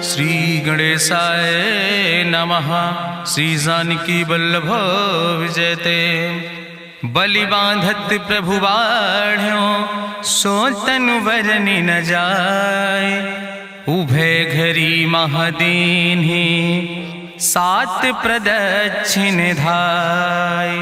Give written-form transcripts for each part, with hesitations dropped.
श्री गणेशाय नमः। श्री जानकी वल्लभ विजयते। बलि बांधत प्रभु बाढ़ो सो तनु बरनि न जाय। उभय घरी महादीन्हि सात प्रदक्षिण धाय।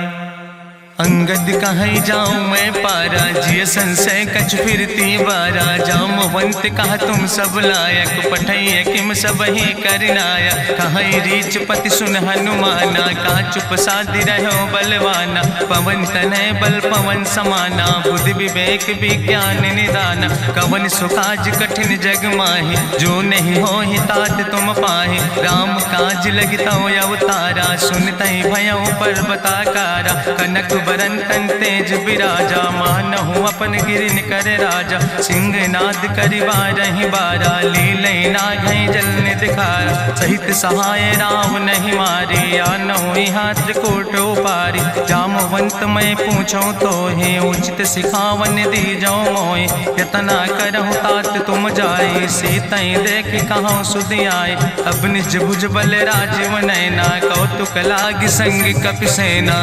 अंगद कहीं जाऊं मैं पारा जिय संशय कछ फिरती बारा। जामवंत कहा तुम सब लायक पठैय किम सब ही करनाया। कहीं रीच पति सुन हनुमाना कहा चुप साधि रहो बलवाना। पवन तनय बल पवन समाना बुद्धि विवेक विज्ञान निदाना। कवन सुकाज कठिन जग माहि जो नहीं हो ही तात तुम पाहि। राम काज लगता अवतारा सुनतहि भयउ पर्वताकारा। कनक बरन तन तेज बिराजा मानहु अपन गिरिन कर राजा। सिंह नाद करिवारहि बारा लीलय नागहि जल निधिखारा। सहित सहाय राम नहीं मारे आनहु यहाँ त्रिकोट उपारी। जामवंत मैं पूछूं तो हे उचित सिखावन दीजो मोय। यतना करहु तात तुम जाए सीतई देख कहूँ सुधि आए। अब निज भुज बल राजीव नैना कौतुक लाग संग कपिसेना।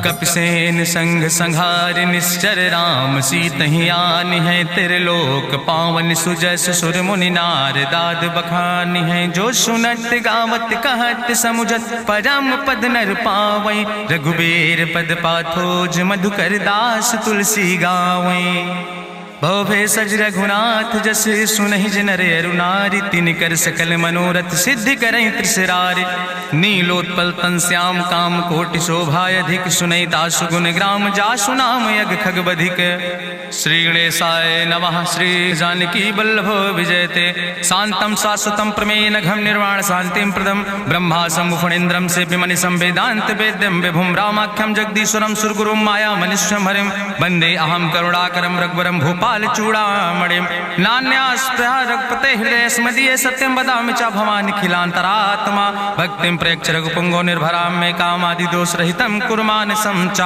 कपिसेन संग संहार निश्चर राम सीतहि आनि है त्रिलोक पावन। सुजस सुर मुनि नार दाद बखानि है। जो सुनत गावत कहत समुझत परम पद नर पावै। रघुबीर पद पाथोज मधुकर दास तुलसी गावै। भव भेषज रघुनाथ जस सुनहि जिनर अरुनारि। तिन कर सकल मनोरथ सिद्धि करहि त्रिसरारि। नीलोत्पल तन श्याम काम कोटि शोभाय अधिक। सुनहि दासु गुण ग्राम जासु नाम यज्ञ खग बधिक। श्री गणेशाय नमः। श्री जानकी वल्लभ विजयते। शांतम शाश्वतम प्रमेय घम निर्वाण शांतिम प्रदम। ब्रह्मा शंभु फणीन्द्रम से विमनिशं वेदांत वेद्यम विभुम रामाख्यम जगदीश्वरम सुरगुरुम माया मनिष्यम हरिम। वंदे अहम करुणाकरम रघुवरम भूपाल चूड़ामणिम। नान्यास्पृहा रघुपते हृदय स्मदीय सत्यम वदामि च भवानि खिलांतरात्मा। भक्तिम प्रयच्छ रघुपुंगो निर्भराम मे कामादि दोष रहितम कुर्मानसं च।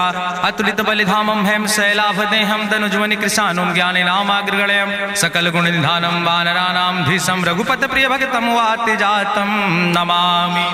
अतुलित बलिधामम हेम शैलाभदेहम दनुजवनि कृशानुम ज्ञाने नामाग्रगणयम। सकल गुण निधानम वानराणाम धीशम रघुपत प्रिय भगतम वाति जातम नमामि।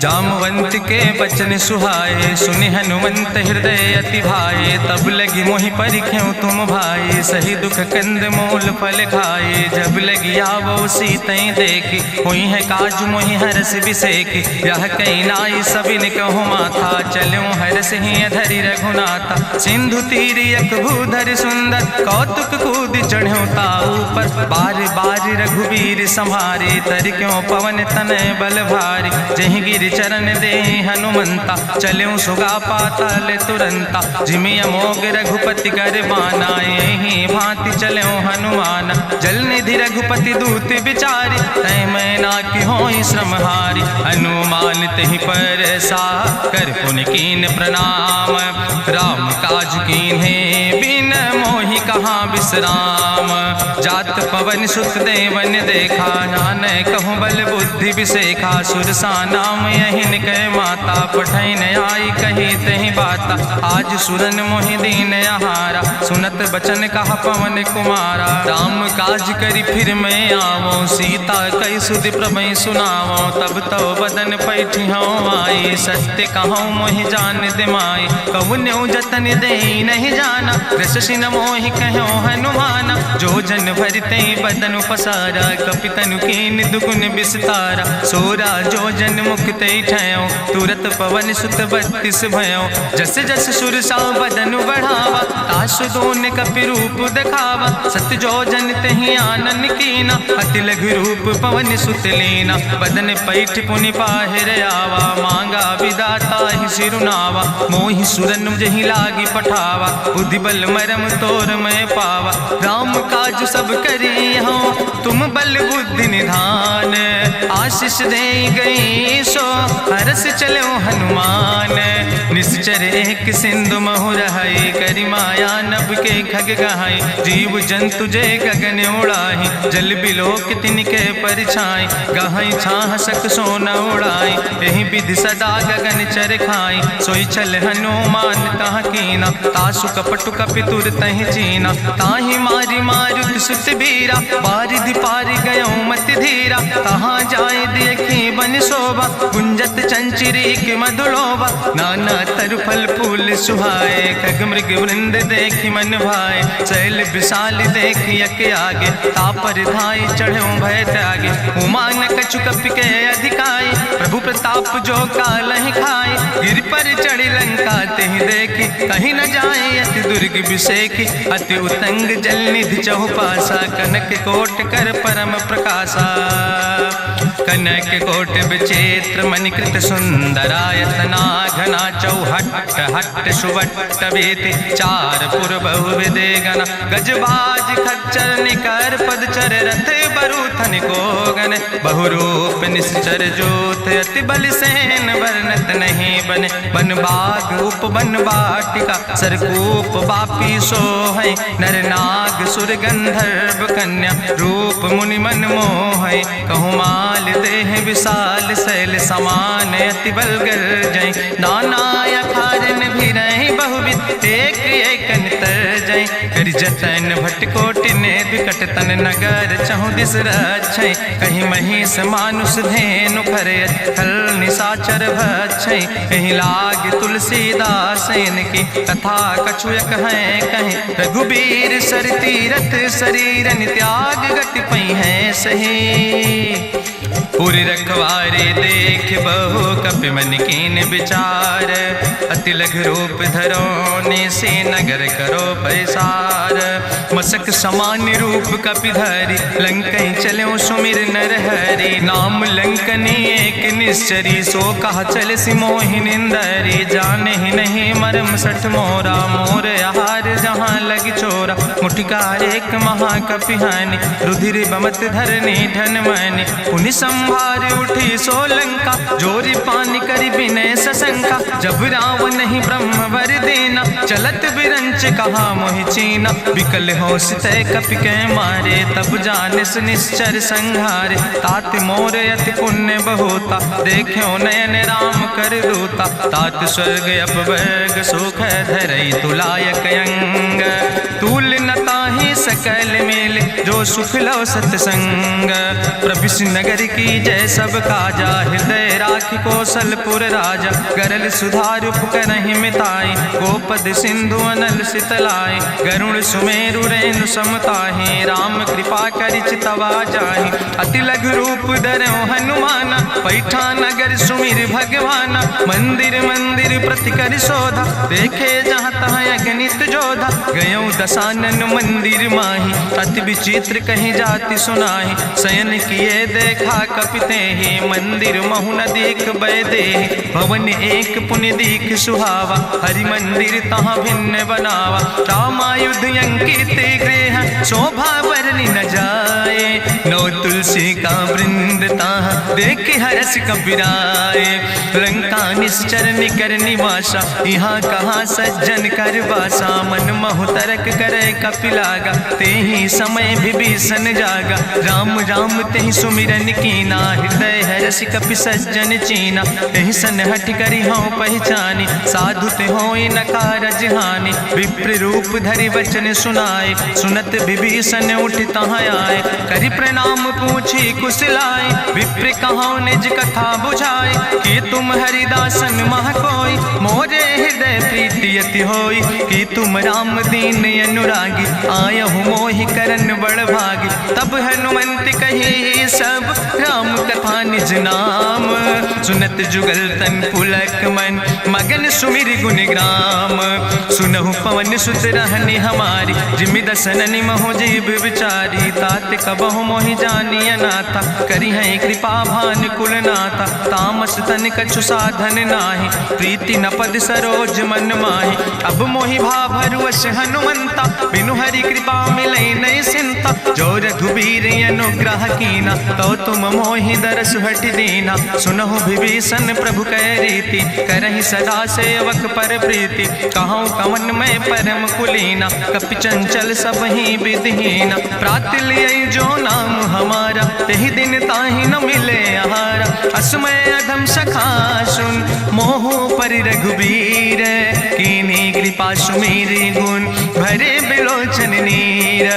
जामवंत के बचन सुहाए सुनि हनुमंत हृदय अति भाए। तब लगी मोहि परिख्यों तुम भाई सही दुख कंद मूल फल खाए। जब लगी आवो सीतई देखी हुई है काज मोहि हरस बिसेकी। यह कई नाई सबिन कहु माथा चलो हरस ही धरि रघुनाथा। सिंधु तीर यक भूधर सुंदर कौतुक कूद चढ़्यो ताऊ पर। बार बार रघुवीर संहारे तर क्यों पवन तनय बल भारी। जहि गिर चरण दे हनुमंता चल्यों सुगा पाताल तुरंता। जिमि अमोघ रघुपति कर बाना यही भांति चल्यों हनुमाना। जल निधि रघुपति दूत बिचारी तय मैना की होई श्रमहारी। हनुमान तहि पर सा कर पुनि कीन प्रणाम। राम काज कीन्हे बिन मोहि कहाँ विश्राम। जात पवन सुत देवन देखा नान कहूँ बल बुद्धि विसेखा। सुरसा नाम यहिन कह माता पठैन आई कही तहि बाता। आज सुरन मोहि दीन आहारा सुनत बचन कहा पवन कुमारा। राम काज करी फिर मैं आवो सीता कई सुधि प्रभु सुनावो। तब तो बदन पैठी हूँ आई सत्य कहूँ मोहि जान दिमाई। कहुन्यु जतन दे नहीं जाना रसिन मोहि कहो हनुमाना। जो जन भरते बदन पसारा कपितनु कीन दुगुन विस्तारा। सोरा जो जन मुक्त ठयो तुरत पवन सुत 32 भयो। जस जस सुरसा बदन बढ़ावा तासु दोन कपि रूप दिखावा। सत्य जो जन तहि आनन कीना अति लघु रूप पवन सुत लीना। बदन पैठ पुनि पाहिर आवा मांगा विदाता ही सिरुनावा। मोहि सुरन जहि लागी पठावा बुद्धि बल मरम तोर मैं पावा। राम काज सब करी हो तुम बल बुद्धि निधान। आशीष दे गई सो हरस चलो हनुमान। निश्चर एक सिंधु महु रहाई करी माया नभ के खग गहाई। जीव जंतु जे गगन उड़ाई जल बिलोक तिनके परछाई। गहाई छाह सक सोन उड़ाई यही विधि सदा गगन चर खाई। सोई चल हनुमान तह कीना तासु कपटु कपितुर तहि चीना। ताहि मारी मारुत सुत बीरा बारिधि पारि गयो मति धीरा। तहाँ जाय देखी बन शोभा गुंजत चंचिरी के मधुलोभा। नाना तरु फल फूल सुहाए खग मृग वृंद देखी मन भाए। शैल विशाल देखी यके आगे तापर धाई चढ़ो भय त्यागे। उमान कछु कपि के अधिकाई प्रभु प्रताप जो कालहि खाई। गिर पर चढ़ी लंका तेहि देखी कहीं न जाए अति दुर्ग विषेखी। अति उतंग जल निधि चहुपासा कनक कोट कर परम प्रकाशा। कनक कोट विचित्र मणिकृत सुंदरायतना घना। चौहट्ट हट्ट सुवट्ट वेति चार पुर बहुविधे गना। गजबाज खच्चर निकर पदचर रथ बरूथन को गन। बहुरूप निश्चर जोत अति बल सेन वर्णत नहीं बने। बन बाग उप बन बाटिका सरकूप बापी सोहै। नर नाग सुर गंधर्व कन्या रूप मुनि मन मोहै। कहूँ माल देह विशाल शैल समान अति बलगर जय। नाना अखारन भी रही बहुविध एक एक अंतर जय। कर जतन भटकोटि ने विकट तन नगर चहु दिस रक्षै। कहीं महिष मानुष धेनु खरे खल निशाचर भक्षै। कहीं लाग तुलसीदास इनकी कथा कछुयक है कहीं। रघुबीर सर तीरथ शरीरन त्याग गति पई है सही। पुरी रखवारे देख बहु कपि मन कीन विचार। अति लघु रूप धरो से नगर करो पैसार। मसक समान रूप कपि धरि लंकई चलो सुमिर नर हरि। नाम लंकनी एक निश्चरी सो कहा चल सिमोहि निंदरी। जाने ही नहीं मरम सठ मोरा मोर आहार जहाँ लग चोरा। मुठिकार एक महाकपि हानि रुधिर बमत धरनी धन मानी। पुनि संभार उठी सोलंका जोरी पानी करी विनय सशंका। जब रावण नहीं ब्रह्म वर देना चलत बिरंच कहा मोहि चीना। विकल होश तय कपि के मारे तब जानिस निश्चर संहारे। तात मोर अति पुण्य बहुता देखो नयन राम कर रूता। तात स्वर्ग अपवर्ग सुख धरई तुलायक अंग। तूल न ताहि सकल मेल जो सुख लो सत्संग। प्रभिस नगर की जय सब काजा हृदय राखि कौशलपुर राजा। गरल सुधार करहि मिताई गोपद सिंधु अनल सितलाई। गरुण सुमेरु रेणु समताहि राम कृपा करि चितवा जाहि। अति लघु रूप धरो हनुमाना पैठा नगर सुमिर भगवाना। मंदिर मंदिर प्रति कर शोधा देखे जहाँ तहाँ अगणित जोधा। गयो दशानन मंदिर माही अति विचित्र कहीं जाति सुनाही। शयन किए देखा कपिते ही मंदिर महु न देख बैदे। भवन एक पुण्य दीख सुहावा हरि मंदिर तहाँ भिन्न बनावा। रामायुध अंकित गृह शोभा वर्णि न जाए। नौ तुलसी का वृंद ताहाँ देख हरस कबीराए। लंका निश्चर निकर निवासा यहाँ कहाँ सज्जन कर वासा। मन महु तरक करे कपिलागा तेहि समय विभीषण जागा। राम राम तेहि सुमिरन कीना हृदय हरस कपि सज्जन चीना। तेहि सन हठ करि हूँ पहचानी साधु ते होई न कारज हानि। विप्र रूप धरि वचन सुनाए सुनत विभीषण उठ तहाँ आए। करि प्रणाम पूछी कुशलाए विप्र कहो निज कथा बुझाए। कि तुम हरिदासन मह कोई मोरे हृदय प्रीति अति होई। कि तुम राम दीन अनुरागी आयहु मोहि करन बड़ भागी। तब हनुमंत कही सब राम कथा निज नाम। सुनत जुगल तन पुलक मन मगन सुमिर गुण ग्राम। सुनहु पवन सुत रहनी हमारी जिमि दसननि महु जीव विचारी। तात कबहु मोहि जानी अनाथा करी है कृपा भान कुलनाथा, तामस तन कछु साधन नाही, प्रीति न पद सरोज मन माही। अब मोहि भाभरुअस हनुमंता, बिनु हरि कृपा मिलै नहीं सिंता। जो रघुबीर अनुग्रह कीना, तो तुम मोहि दरस हट दीना। सुनहु विभीषण प्रभु कै रीति, करहि सदा सेवक पर प्रीति। कहूँ कवन में परम कुलीना, कपि चंचल सब ही विधिहीना। प्रात लियै जो नाम हमारा, तेहि दिन ताहि न मिले आहारा। असमय अधम सखा सुन, मोहु पर रघुबीर। कीन्ही कृपा सुमेरि गुण, भरे बिलोचन नीर।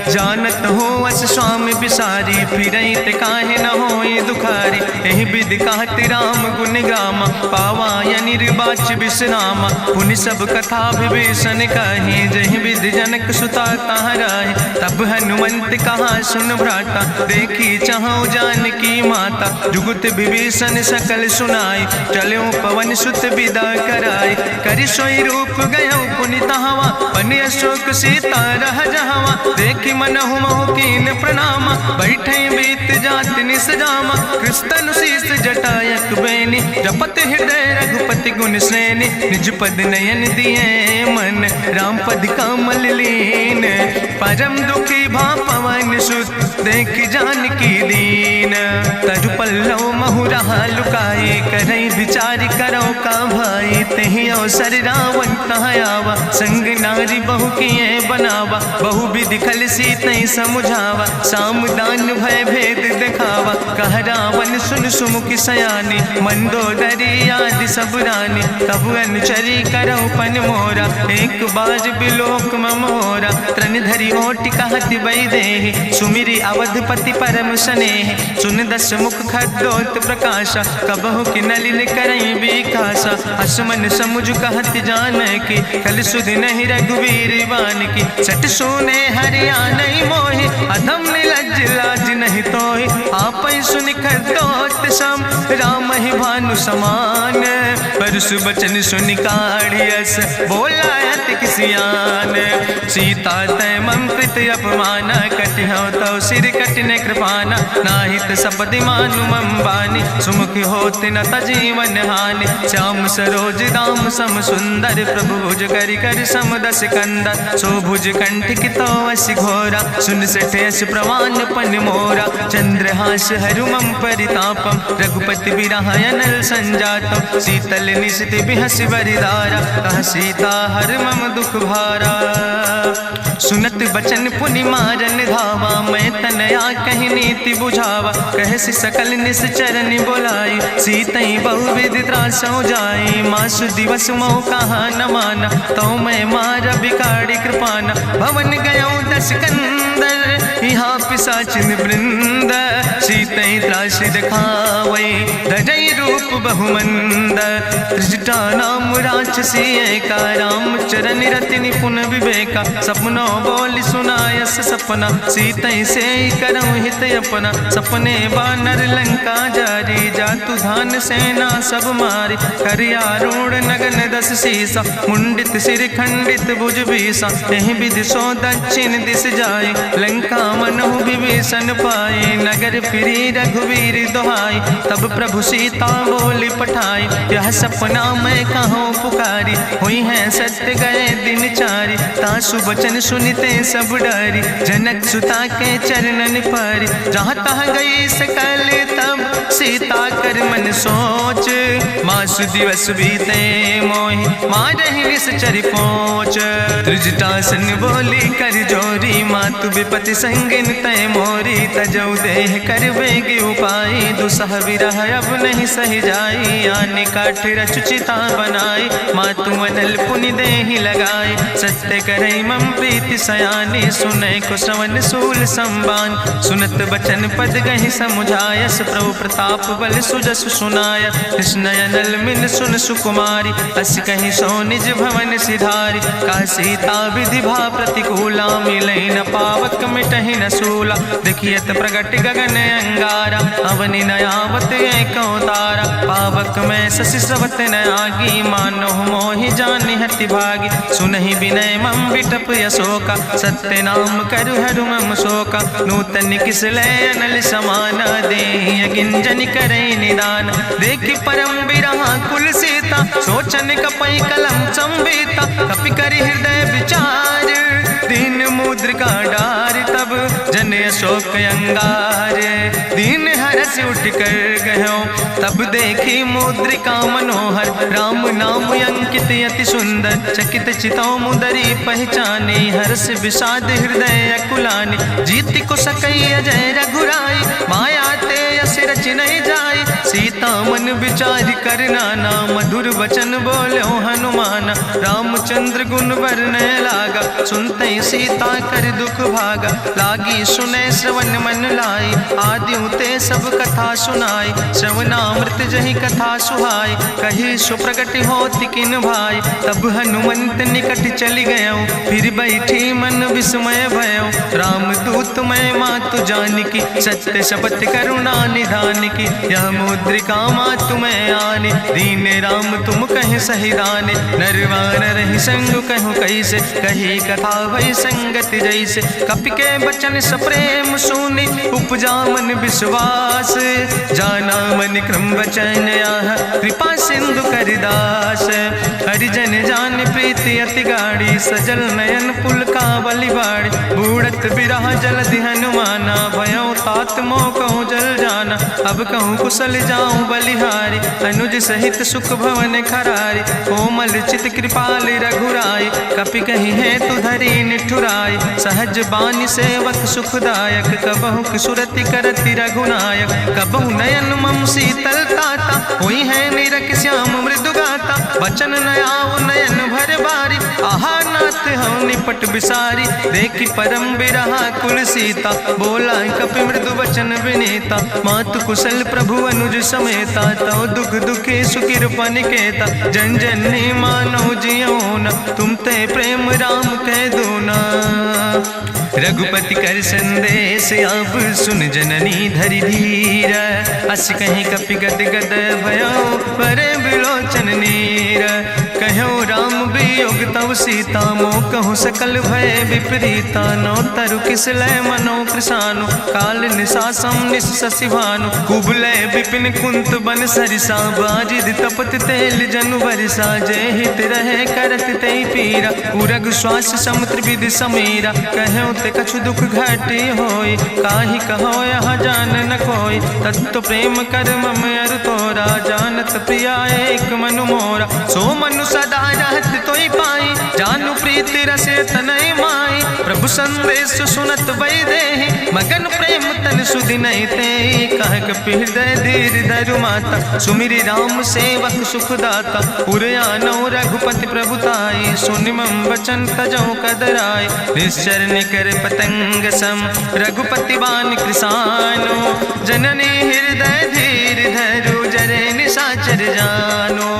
जानत हो अस स्वामी बिसारी, फिरहि ते काहे न होई दुखारी। एहि विधि कहत राम गुण गामा, पावा या निर्बाच विश्रामा। पुनि सब कथा विभीषण कही, जहि विधि जनक सुता कहाँ राहि। तब हनुमंत कहा सुन भ्राता, देखी चाहूँ जानकी माता। जुगुत विभीषण सकल सुनाई, चलो पवन सुत विदा कराई। करि सोई रूप गयो पुनि तहवा, बनि अशोक सीता रह जहवा। देखी मनहु मोह कीन प्रणामा, बैठे बीत जात निस जामा। कृष्ण शीस जटायक बेनी, जपत हृदय रघुपति गुण श्रेणी। निज पद नयन दिए मन, राम पद कमल लीन। परम दुखी भा पवन सुत, देख जानकी दीन। तरु पल्लव महु रहा लुकाई, करई विचार करो का भाई। तेहि अवसर रावण तहाँ आवा, संग नारी बहु किए बनावा। बहु विधि खल सीतहि समुझावा, सामदान भय भेद दिखावा। कह रावण सुन सुमुखि सयानी, मंदोदरी आदि सब रानी। तब अनुचरी करहु पन मोरा, एक बाज बिलोक ममोरा। तृण धरि ओटि कहत वैदेही, सुमिरि अवधपति परम स्नेह। सुन दस मुख खद्योत प्रकाशा, कबहु कि नलिन करई बिकासा। असमन समुझ कहत जानकी, कल सुधि नहीं रघुवीर बान की। सट सुने हरिया नहीं मोहि, अधम निलज्ज लाज नहीं तोहि। आपै सुनि खद्योत सम, राम ही भानु समान। परसु बचन सुनि काढ़ियस, बोला अति किसियान। सीता तै मम कृत अपमान, कटिहौ तौ सिर कटिन कृपाना। नाहित सपदि मानु मम बानी, सुमुखि होत न तजीवन हानि। श्याम सरोज दाम सम सुंदर, प्रभु भुज करि कर सम दस कंदर। सो भुज कंठ कितो अस घोरा, सुन सठे अस प्रवान पन मोरा। चंद्रहास हरु मम परितापम, रघुपति बिरह अनल संजातम। शीतल निशित बिहसि बरिदारा, कह सीता हर मम दुख भारा। सुनत बचन पुनि मारन धावा, मैं तनया कहि नीति बुझावा। कहसि सकल निश्चरन बोलाई, सीतई बहुविधि त्रासौ जाई। मासु दिवस मोह कहा न माना, तो मैं मार बिकाड़ी कृपाना। भवन गयो दस कंदर, यहाँ पिशाचिन वृंद। सीतई त्रास दिखावै, धजई रूप बहुमंद। त्रिजटा नाम राक्षसी एका, राम चरण रति निपुण विवेका। सपनो बोल सुनायस सपना, सीतई से करऊँ हित अपना। सपने बानर लंका जारी, जातु धान सेना सब मारी। करियारूढ़ नगन दस सीसा, मुंडित सिर खंडित भुज बीसा। एहि विधि सो दक्षिण दिस जाय, लंका मनहु विभीषण पाए। नगर फिरी रघुवीर दोहाई, तब प्रभु सीता बोली पठाई। यह सपना मैं कहूँ पुकारी, हुई है सत्य गए दिन चारी। तासु बचन सुनिते सब डरी, जनक सुता के चरणन पर। जहाँ तहाँ गई सकल तब, सीता कर मन सोच। मासु दिवस बीते मोहि, मारहि निश्चर पहुँच। त्रिजटासन बोली कर जोरी, मातु विपति संगिन तय मोरी। तजौ देह कर बेग उपाय, दुसह विरह अब नहीं सही जाई। आने काठ रचुचिता बनाई, मातु अनल पुनि देहि लगाई। सत्य करई मम प्रीति सयानी, सुनै को श्रवण सूल संबान। सुनत बचन पद गहि समुझायस, प्रभु प्रताप बल सुजस सुनाय। कृष्णय नल मिल सुन सुकुमारी, अस कहि सो निज भवन सिधारी। का सीता विधि भा प्रतिकूला, मिलै न पावक मिटहि न सूला। देखियत प्रगट गगन अंगारा, अवनि न आवत एको तारा। पावक में शशि स्रवत सत्य न आगी, मानो मोहि जानि हति भागी। सुनहि विनय मम विटप अशोका, सत्य नाम करु हरु मम शोका। नूतन किस लय अनल समाना, देहि गिंजन करे निदान। देखि परम बिरहा कुल सीता, सोचन कपि कलम संवेता। कपि करि हृदय विचार, दीन मुद्रिका डार। तब जन अशोक अंगार, दीन हरस उठ कर गयो। तब देखी मुद्रिका मनोहर, राम नाम अंकित अति सुंदर। चकित चितौ मुदरी पहचाने, हर्ष विषाद हृदय अकुलानी। जीति को सकई अजय रघुराई, माया ते यस रच नहीं जाई। सीता मन विचार करना ना, मधुर वचन बोलो हनुमान। रामचंद्र गुण वर्णय लागा, सुनते सीता कर दुख भागा। लागी सुने श्रवण मन लाई, आदि ते सब कथा सुनाई। श्रवणामृत जहि कथा सुहाई, कही सुप्रगट होति किन भाई। तब हनुमंत निकट चली गयो, फिर बैठी मन विस्मय भयो। राम दूत मैं मातु जानकी, सत्य शपथ करुणा निधान की। यह मुद्रिका मातु मैं आने, दीन राम तुम कहे सही दाने। नरवान रही संग कहूँ कैसे, कही कथा वही संगत जैसे। कपि के बचन सप्रेम सुनी, उपजा मन विश्वास। जाना मन क्रम वचन आह, कृपा सिंधु करिदास। हरिजन जान प्रीति अति गाढ़ी, सजल नयन पुलकावली बाड़ी। बूढ़त बिरह जलधि हनुमाना, भयो तात मोह कहूँ जल जाना। अब कहूँ कुशल जाऊँ बलिहारी, अनुज सहित सुख भवन खरारी। कोमल चित कृपाल रघुराई, कपि कही है तु धरी निठुराई। सहज बानी सेवक सुखदायक, कबहु किशुरति करति रघुनायक। कबहु नयन मम शीतल ताता, हुई है निरख श्याम मृदु गाता। बचन नयाव नयन भर बारी, आहा नाथ हम निपट बिसारी। देखि परम बिरहा कुल सीता, बोला कपि मृदु वचन विनीता। मातु कुशल प्रभु अनुज समेता, तव दुख दुखी सुकृपा निकेता। जन जननी मानो जियो न, तुम ते प्रेम राम कह दो ना। रघुपति कर संदेश अब सुन जननी धरि धीर। अस कहीं कपि गद गद भयो, परे बिलोचन नीर। कहो राम वियोग तव सीता, मोह कहूँ सकल भय विपरीता। नौ तरु किस लय मनो कृशानु, काल निशासम निशि भानु। कुबलय विपिन कुंत बन सरिसा, बाजिद तपत तेल जनु बरिसा। जय हित रहे करत ते पीरा, उरग श्वास समुद्र विधि समीरा। कहो ते कछु दुख घाटी होई, काहि कहो यहाँ जान न कोई। तत्व प्रेम कर मम अरु तोरा, जानत प्रिया एक मनु मोरा। सो मनु सदा रहत तोई पाई, जानु प्रीति रसे तनय माई। प्रभु संदेश सुनत वै देहि, मगन प्रेम तन सुधि नहीं ते। कह कपि हृदय धीर धरु माता, सुमिरि राम सेवक सुख दाता। उरयानो रघुपति प्रभुताई, सुनि मम वचन तजौ कदराई। निश्चर निकर पतंग सम, रघुपति बान कृसानो। जननी हृदय धीर धरु, जरे निशाचर जानो।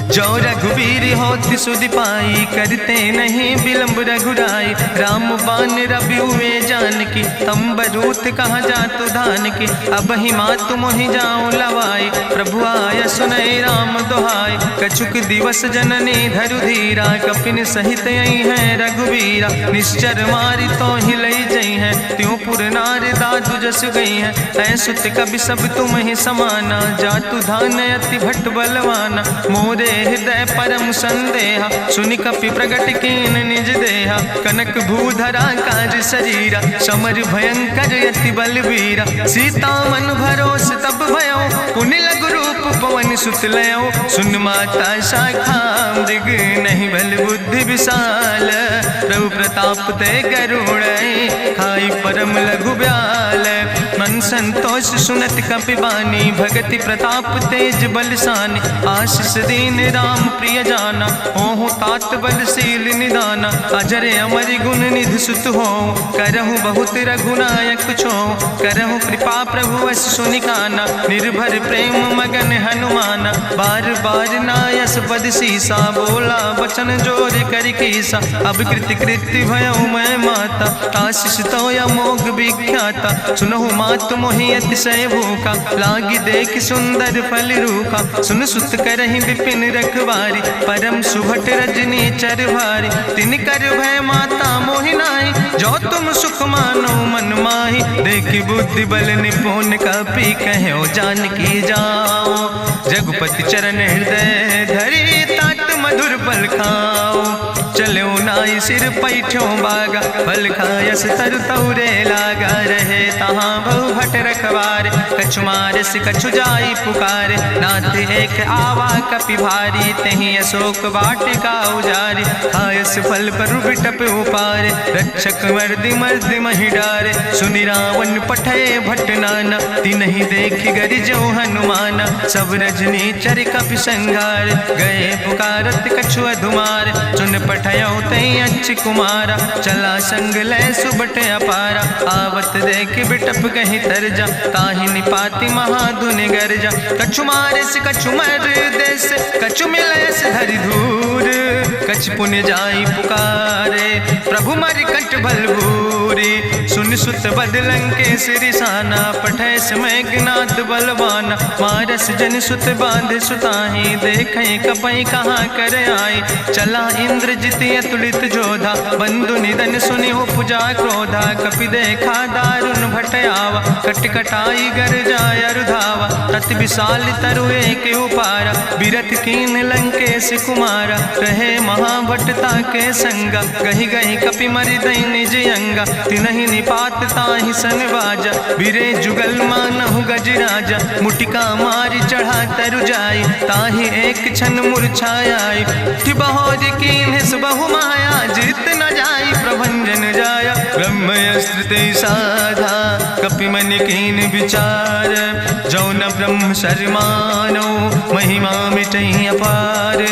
जो रघुवीर होति सुधि पाई, करते नहीं विलंब रघुराई। राम बान रवि हुए जानकी, तंबरूथ कहाँ जातु धान की। अब ही मातु मोहि जाऊँ लवाई, प्रभु आय सुनय राम दुहाई। कछुक दिवस जननी धरु धीरा, कपिन सहित यही है रघुवीरा। निश्चर मारी तो ही लई जई है, त्यों पुर नार दादु जस गई है। ऐसुत कवि सब तुम ही समाना, जातु धान अति भट बलवाना। मोरे हृदय परम संदेहा, सुनि कपि प्रगट कीन निज देहा। कनक भूधरा काज शरीरा, समर भयंकर यति बलवीरा। सीता मन भरोस तब भयो, पुनि लघु रूप पवन सुत लयो। सुन माता शाखा मृग, नहीं बल बुद्धि विशाल। प्रभु प्रताप ते करुणै, खाई परम लघु ब्याल। मन संतोष सुनत कपि बानी, भगति प्रताप तेज बलसानी। आशीष दीन राम प्रिय जाना, ओहु तात बलशील निदाना। अजर अमर गुण निधि सुत हो, करहु बहुत रघुनायक छो। करहु कृपा प्रभु अस सुनिकाना, निर्भर प्रेम मगन हनुमाना। बार बार नायस पद सीसा, बोला वचन जोर कर कीसा। अब कृति कृति भयो मैं माता, आशीष तो अमोघ विख्याता। सुनहु मात मात मोहि अतिशय भूखा, लागी देख सुंदर फल रूखा। सुन सुत करहि विपिन रखवारी, परम सुभट रजनी चर भारी। तिन कर भय माता मोहि नाहि, जो तुम सुख मानो मन माहि। देखि बुद्धि बल निपुण कपि, कहो जानकी जाओ। जगुपति चरण हृदय धरि, तात मधुर फल खाओ। चलो नाई सिर पैठो बागा, फल खायस तरु तौरे लागा। रहे तहाँ बहु भट रखवारे, कछु मारस कछु जाई पुकारे। नाथ एक आवा कपि भारी, तहीं अशोक वाटिका उजारी। खायस फल पर बिटप उपारे, रक्षक मर्दि मर्दि महि डारे। सुनि रावण पठय भट नाना, तिन्हि देखि गरिजो हनुमाना। सब रजनी चर कपि संघार, गए पुकारत कछु अधुमार। सुन पठयो तई अच्छ कुमारा, चला संग लय सुबट अपारा। आवत देख बिटप कहीं तरजा, ताहि निपाति महाधुनि गर्जा। कछु मारिस कछु मर देस, कछु मिलयस धरि धूर। कछ पुण्य जाई पुकारे, प्रभु मरि कंठ बल भूरी। सुन सुत बदलं के सिरिसाना, पठय समय ज्ञात बलवाना। मारस जन सुत बांध सुताही, देखें कपई कहाँ कर आई। चला इंद्रजित अतुलित जोधा, बंधु निधन सुनि उपजा क्रोधा। कपि देखा दारुण भटयावा, कट कटाई गर जाय रुधावा। तत विशाल तरु एक उपारा, बिरथ कीन लंकेश कुमारा। रहे महाभटता के संगा, गहि गहि कपि मरि दई निज अंगा। तिनहि निपात ताहि सन बाजा, बिरे जुगल मानहु गजराजा। मुटिका मारि चढ़ा तरु जाई, ताहि एक क्षण मूर्छाई। बहोज कीन्ह बहु माया, जीत न जाई प्रभंजन जाया। ब्रह्मस्त्र ते साधा, कपि मन कीन विचार। जो न ब्रह्म शर्मानो, महिमा मिटई अपार।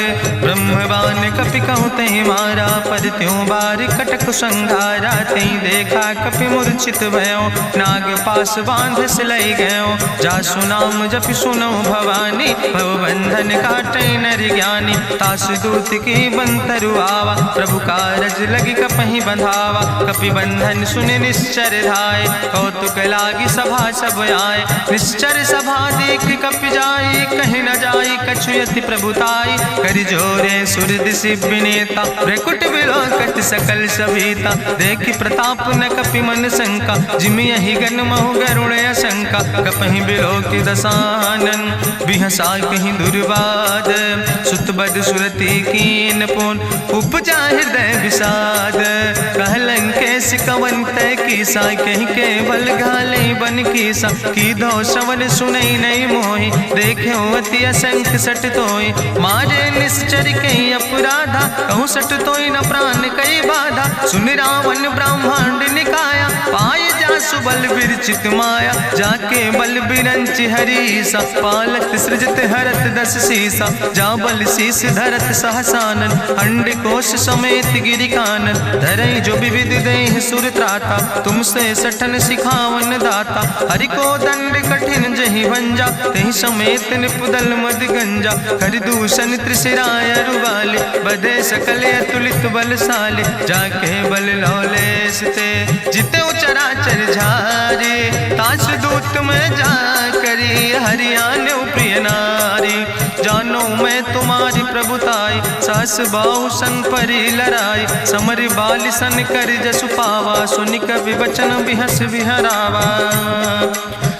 ब्रह्मवान कपि कहु तहि मारा, पर त्यों बार कटक संघारा। तई देखा कपि मूर्छित भयो, नाग पास बांध सिलई गयो। जासु नाम जपि सुनो भवानी, भव बंधन काटै नर ज्ञानी। तास दूत की बंतरु आवा, प्रभु कारज लगी कपहि बंधावा। कपि बंधन सुनि निश्चर धाय, कौतुक लागी सभा सब आए। निश्चर सभा देख कपि जाई, कहीं न जाई कछु यति प्रभुताई। कर जोरे सुर दिसि विनेता, भ्रकुट विलोकत सकल सभीता। देखि प्रताप न कपि मन शंका, जिमि यहि गन महु गरुण असंका। कपहि बिलोकि दसानन, बिहसा कहीं दुर्वाद। सुत बद सुरति कीन पुन, उपजा हृदय विषाद। कहलन केस कवन तय कीसा, कहीं केवल घाले बन कीसा। कीधो श्रवण सुनई नहीं मोहि, देख्यो अति असंख सट तोय। मारे निश्चर कई अपराधा, कहूँ सट तोय न प्राण कई बाधा। सुन रावण ब्रह्मांड निकाया, पाय जासु बल विरचित माया। जाके बल बिरंच हरीसा, पालक सृजत हरत दस सीसा। जा बल शीस धरत सहसानन, अंड कोश समेत गिरि कानन। धरई जो विविध देह सुर त्राता, तुमसे सठन सिखावन दाता। हरि को दंड कठिन जहि भंजा, तहि समेत निपुदल मद गंजा। कर दूषण त्रिशिराय रुवाले, बधे सकल अतुलित बलशाले। जाके बल लौलेस ते, जिते चराचर झारे। तास दूत में जा करी, हरियाण प्रिय नारी। जानो मैं तुम्हारी प्रभुताई, सास बाहु सन परी लड़ाई। समर बाल सन कर जसु पावा, सुनि कवि वचन बिहस बिहरावा।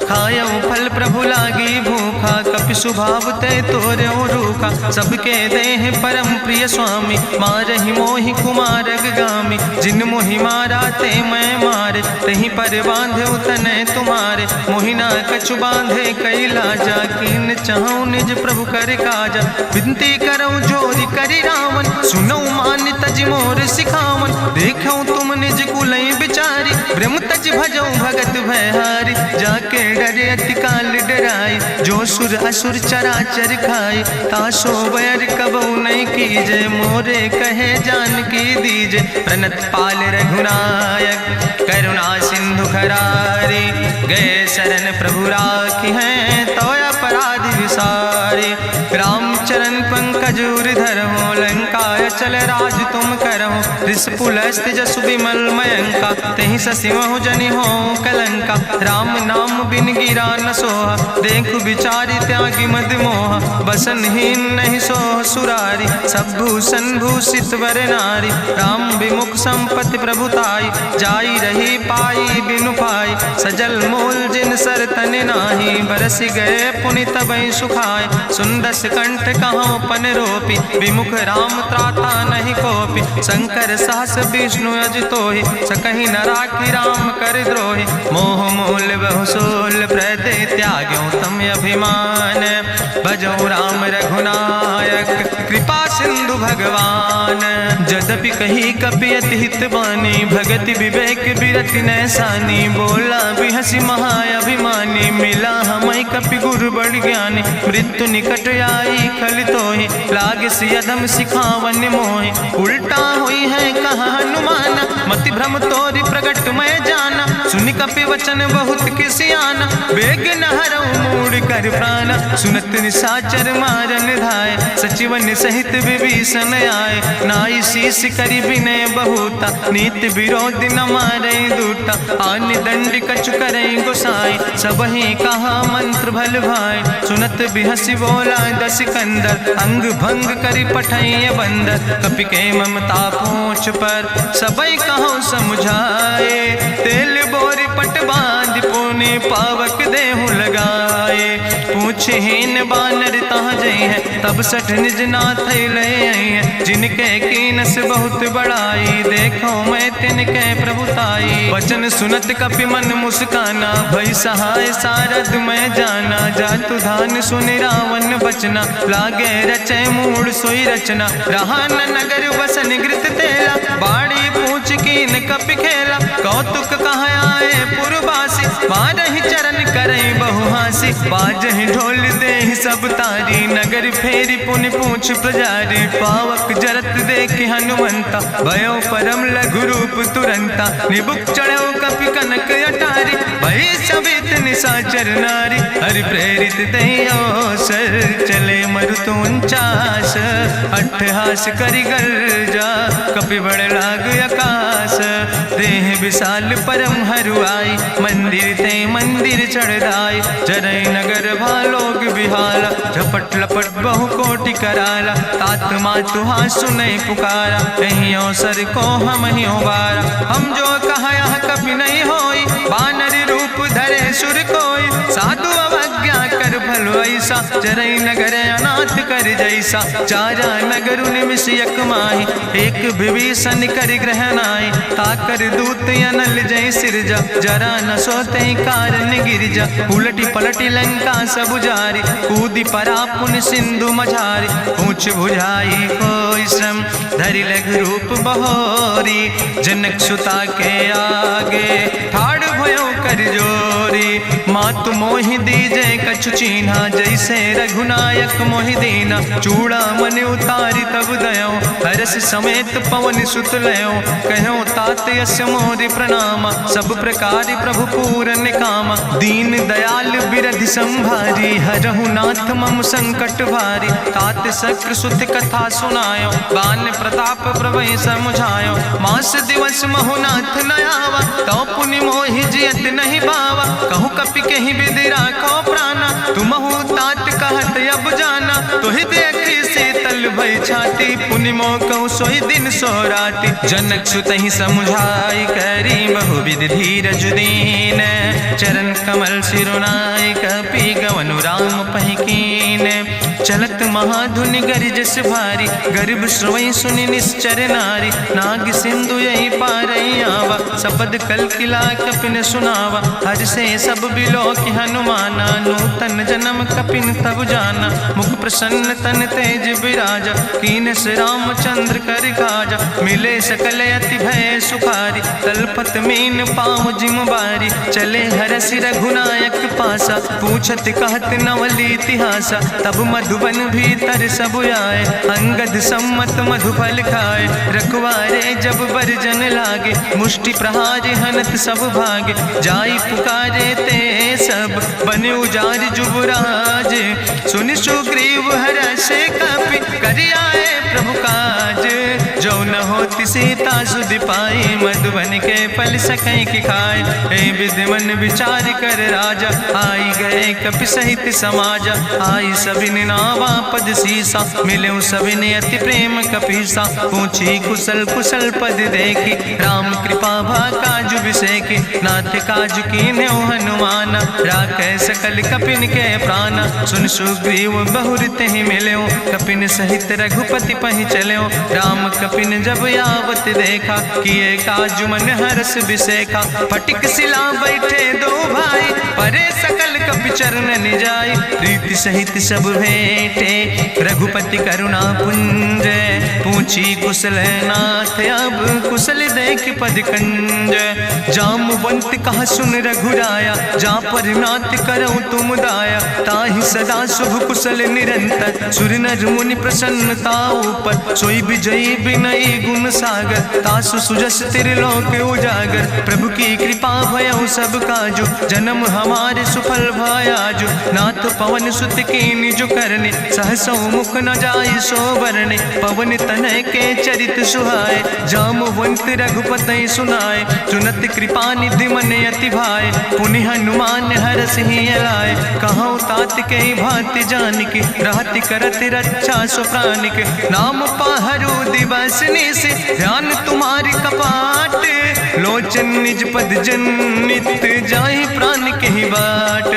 खायो फल प्रभु लागी भूखा, कपि स्वभाव ते तोर्यो रूखा। सबके देह परम प्रिय स्वामी, मारहि मोहि कुमार गामी। जिन मोहि मारा ते मैं मारे, तहीं पर बांधे तनै तुम्हारे। मोहि ना कछु बांधे कई लाजा, कीन चाहूं निज प्रभु कर काजा। विनती करऊं जोरि करि रावण, सुनऊ मान तज मोर सिखावन। देखऊं तुम निज कुलई बिचारी, ब्रह्म तज भजऊं भगत भयहारी। जाके डरे अति काल डराई, जो सुर असुर चराचर खाई। तासो बैर कबऊ नहीं कीजे, मोरे कहे जानकी दीजे। प्रणत पाल रघुनायक, करुणा सिंधु खरारी। गए शरण प्रभु राखी हैं, तो अपराध विसारी। रामचरण पंकज धर हो, लंका आय चल राज तुम करहु, ऋष पुलस्त जसु विमल मयंका, तेहि ससिमहु जनि हो कलंका। राम नाम बिन गिरा न सोहा, देखु विचारि त्यागी मद मोहा। बसनहीन नहीं सोह सुरारी, सब भूषण भूषित वर नारी। राम विमुख संपत्ति प्रभुताई, जाई रही पाई बिनु पाई। सजल मूल जिन सर तन नाही, बरस गए पुनि तबहि सुखाय। सुंदस कंठ कहाँ पन रोपी, विमुख राम त्राता नहीं कोपी। शंकर सहस विष्णु अजितोहि, सकहि न राखि राम कर द्रोहि। मोह मूल बहु सोल प्रदे, त्याग्यो तम अभिमान। भजो राम रघुनायक, कृपा सिंधु भगवान। जदपि कही कपि अति हित बानी, भगति विवेक बिरति नैसानी। बोला बिहसी महाअभिमानी, मिला हमई कपि गुरु बड़ ज्ञानी। मृत्यु निकट आई खल तोहि, लागे सियदम सिखावन मोहि। उल्टा हुई है कहा हनुमान, मति भ्रम तोरि प्रगट मैं जाना। सुनि कपि वचन बहुत किसियाना, बेग न हरऊ मूढ़ कर प्राण। सुनत निशाचर मारन धाय, सचिवन सहित विभीषण आए। नाई शीस करि विनय बहुता, नीति विरोध न मारै दूता। आन दंड कछु करै गोसाई, सबहि कहा मंत्र भल भाई। सुनत बिहसी बोला दस कंदर, अंग भंग करि पठैय बंदर। कपि के ममता पूछ पर, सबई कहो समुझाए। तेल बोरी पट बांध पुनि, पावक देहु लगाए। पूछहीन बानर तहाँ जई है, तब सठ निज नाथ ले आई है। जिनके कीनस बहुत बड़ाई, देखो मैं तिनके प्रभुताई। वचन सुनत कपि मन मुस्काना, भई सहाय सारद मैं जाना। जातु धान सुनि रावण बचना, लागे रचे मूढ़ सोई रचना। रहा न नगर बसन घृत तेला, बाड़ी पूछ कीन कपि खेला। कौतुक कहाँ आए पुरवासी, मारहि चरण करई बहुहासी। बाजहि ढोल देहि सब तारी, नगर फेरी पुनि पूछ प्रजारी। पावक जरत देखि हनुमंता, भयो परम लघु रूप तुरंता। निबुक चढ़ो कपि कनक अटारी, भई सवित निशाचर नारी। हरि प्रेरित तहि अवसर, चले मरुत 49। अट्ठहास करि गर्जा, कपि बड़ लाग आकाश। देह विशाल परम हरुआई, मंदिर ते मंदिर चढ़ाई। जरै नगर भालोग बिहाला, झपट लपट बहु कोटि कराला। तात मातुहा सुनै पुकारा, कहीं अवसर को हम ही बारा। हम जो कहा यह कभी नहीं होई, बानर रूप धरे सुर कोई। साधु अवज्ञा कर भल ऐसा, जरै नगर अनाथ कर जैसा। चारा नगर निमिष यक माही, एक विभीषण कर ग्रह नाई। ताकर दूत अनल जय सिरजा, जरा न सोते कारण गिरजा। उलटी पलटी लंका सब जारी, कूदी परा पुन सिंधु मझारी। पूछ बुझाई कोई श्रम, धरि लघु रूप बहोरी। जनक सुता के आगे, ठाड़ भयो कर जोरी। मातु मोहि दीजे कछु चीन्हा, जैसे रघुनायक मोहि दीना। चूड़ा मन उतारी तब दयो, हरस समेत पवन सुत लयो। कहो तात यस मोरि प्रणामा, सब प्रकार प्रभु पूरन कामा। दीन दयाल बिरधि संभारी, हरहु नाथ मम संकट भारी। तात शक्र सुत कथा सुनायो, बान प्रताप प्रभय समुझायो। मास दिवस महु नाथ न आवा, तो पुनि मोहि जियत नहीं बावा। कहु कपि कहि विधि राखो प्राणा, तुमहु तात कहत अब जाना। तोहि देखी शीतल भई छाती, पुनि मोह कहु सोई दिन सोराती। जनक सुतहि समुझाई, करी बहु विधि धीरज दीन। चरण कमल सिरुनाई, कपि गवनु राम पहि कीन। चलत महाधुनि गरिजस भारी, गर्भ श्रोई सुनि निश्चर नारी। नाग सिंधु यही पारई आवा, सबद कल किला कपिन सुनावा। हर से सब बिलो कि हनुमाना, नूतन जन्म कपिन तब जाना। मुख प्रसन्न तन तेज विराजा, कीनस रामचंद्र कर काजा। मिले सकल अति भय सुखारी, तलपत मीन पाँव जिम बारी। चले हरस रघुनायक पासा, पूछत कहत नवल इतिहासा। तब मधुबन भीतर सब आए, अंगद सम्मत मधुफल खाए। रखवारे जब बरजन लागे, मुष्टि प्रहार हनत सब भागे। जाई पुकारे ते सब, बने उजार जुबराज। सुनि सुग्रीव हरषे कपि, करि आए प्रभु काज। न होती सीता सुध पाई, मधुबन के फल सकै की खाए। हे विधि मन विचार कर राजा, आई गए कपि सहित समाजा। आई सबिन नावा पद सीसा, मिले सबिन अति प्रेम कपीसा। पूछी कुशल कुशल पद देखी, राम कृपा भा काजु बिसेकी। नाथ काजु कीन्हे हनुमान, राखे सकल कपिन के प्राण। सुन सुग्रीव बहुर तेहि मिल्यो, कपिन सहित रघुपति पहि चल्यो। राम कपिन जब यावत देखा, किए काजु मन हरस बिसेखा। फटिक सिला बैठे दो भाई, परे सकल कपि चरण जाय। प्रीति सहित सब भेंटे, रघुपति करुणा पुंज। पूछी कुशल नाथ, अब कुशल देख पद कंज। जामवंत कहा सुन रघुराया, जा पर नाथ करऊँ तुम दाया। ताहि सदा शुभ कुशल निरंतर, सुर नर मुनि प्रसन्नता ऊपर। सोई विजयी विनयी गुण सागर, तासु सुजस त्रिलोक उजागर। प्रभु की कृपा भयउ सब काजु, जन्म हमारे सुफल भयाजु। नाथ पवन सुत कीन्हि जो करने, सहसौ मुख न जाय सो बरने। पवन तनय के चरित सुहाए, जामवंत रघुपति सुनाए। सुनत कृपा निधि मन अति भाए, पुनि हनुमान हरषि लाए। कहौं तात के भांति जानिके, रहति करत रक्षा सो प्राणिके। नाम पाहरु दिवस निशि, ध्यान तुम्हारी कपाट। लोचन निज पद जनित, जाहि प्राण के ही बाट।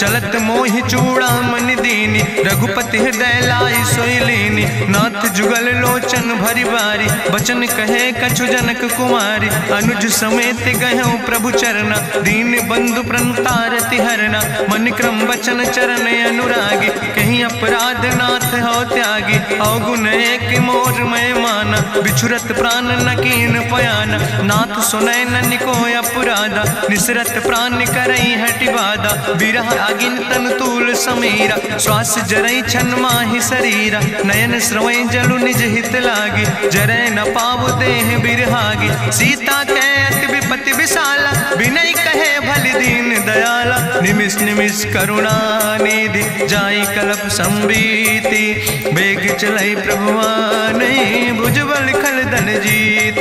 चलत मोहि चूड़ामणि दीनी, रघुपति हृदय लाई सोई लीनी। नाथ जुगल लोचन भरि बारी, बचन कहे कछु जनक कुमारी। अनुज समेत गहऊँ प्रभु चरना, दीन बंधु प्रणतारति हरना। मन क्रम बचन चरण अनुरागी, कहीं अपराध नाथ हो त्यागी। अवगुण एक मोर मैं माना, बिछुरत प्राण न कीन पयाना। नाथ सुनय ननि को अपराधा, निसरत प्राण करई हटि बाधा। बिरह आगिन तन तूल समीरा, श्वास जरई छन माहि शरीरा। नयन श्रवै जलु निज हित लागी, जरै न पाव देह बिरहागी। सीता के अति विपति विशाला, विनय कहे भलि दीन दयाला। निमिष निमिष करुणा निधि, जाई कलप संबीति। बेग चलई प्रभुवानी, भुजबल खल धन जीत।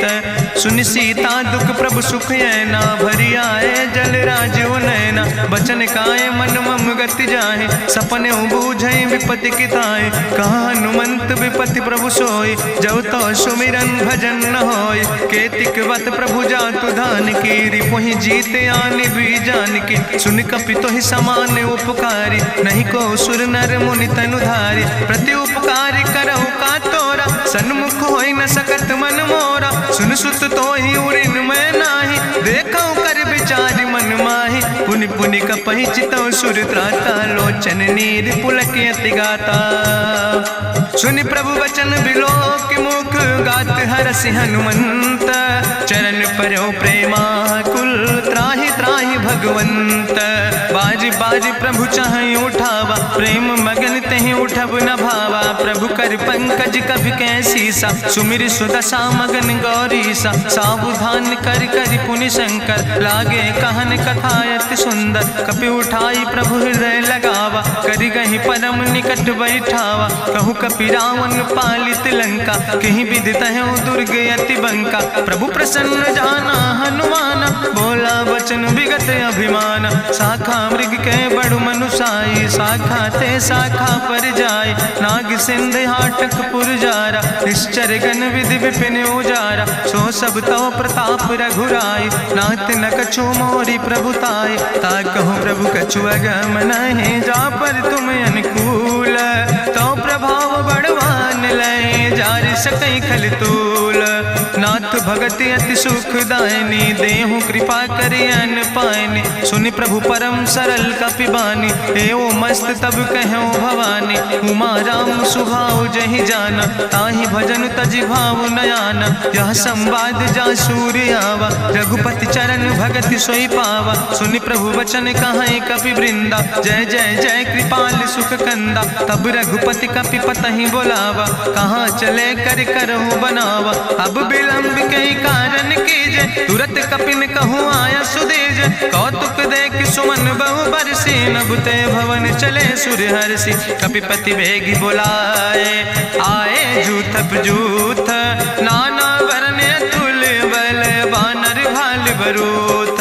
सुनि सीता दुख प्रभु सुख ऐना, भरि आए जल राजो नैना। बचन काए मन मम गति जाहे, सपने बूझई विपति किताए। कहा हनुमंत विपति प्रभु सोई, जब तो सुमिरन भजन न होय। केतिक वत प्रभु जातु धान की, रिपुहि जीत आनि भी जान की। सुन कपि तोहि समान उपकारी, नहीं को सुर नर मुनि तनुधारी। प्रति उपकार करहु का तोरा, सन्मुख होई न सकत मन मोरा। सुन सुत तोहि उरिन मैं नाही, देखौ कर विचार मन माहि। पुनि पुनि कपहि चितौ सुर त्राता, लोचन नीर पुलक अति गाता। सुनि प्रभु वचन बिलोक मुख, गात हरषि हनुमंत। चरण पर्यो प्रेमाकुल, त्राहि त्राहि भगवंत। बाज बाज प्रभु चाहि उठावा, प्रेम मगन तेहि उठब न भावा। प्रभु कर पंकज कभि कैसीसा, सुमिर सुदशा मगन गौरीसा। सावधान कर कर पुनि शंकर, लागे कहन कथा अति सुंदर। कपि उठाई प्रभु हृदय लगावा, करि गहि परम निकट बैठावा। कहु कपि रावण पालित लंका, कहीं विधि तहु दुर्ग अति बंका। प्रभु प्रसन्न जाना हनुमाना, बोला वचन विगत अभिमान। शाखा मृग के बड़ु मनुसाई, शाखा ते शाखा पर जाय। नाग सिंध हाटक पुरजारा, निश्चर गण विधि विपिन उजारा। सो सब तव प्रताप रघुराई, नाथ न कछु मोरी प्रभुताई। ता कहूँ प्रभु कछु अगम नहीं, जा पर तुम अनुकूल। तो प्रभाव बड़वान लय, जार सकई खल तूल। नाथ भगति अति सुखदायनी, देहु कृपा करि अन पायनी। सुनि प्रभु परम सरल कपिबानी, एवो मस्त तब कहूँ भवानी। उमा राम सुभाव जहि जाना, ताहि भजन तजि भाव नयाना। यह संवाद जा सूर्य आवा, रघुपति चरण भगति सोई पावा। सुनि प्रभु वचन कहाई कपि वृंदा, जय जय जय कृपाल सुख कंदा। तब रघुपति कपि पतहि बोलावा, कहाँ चले कर करहु बनावा। अब विलंब कई कारण कीजे, तुरत कपिन कहूँ आया सुदेज। कौतुक देख सुमन बहु बरसी, नभ ते भवन चले सुर हरषि। कपिपति वेगी बुलाए, आए जूथप जूथ, नाना रूथ।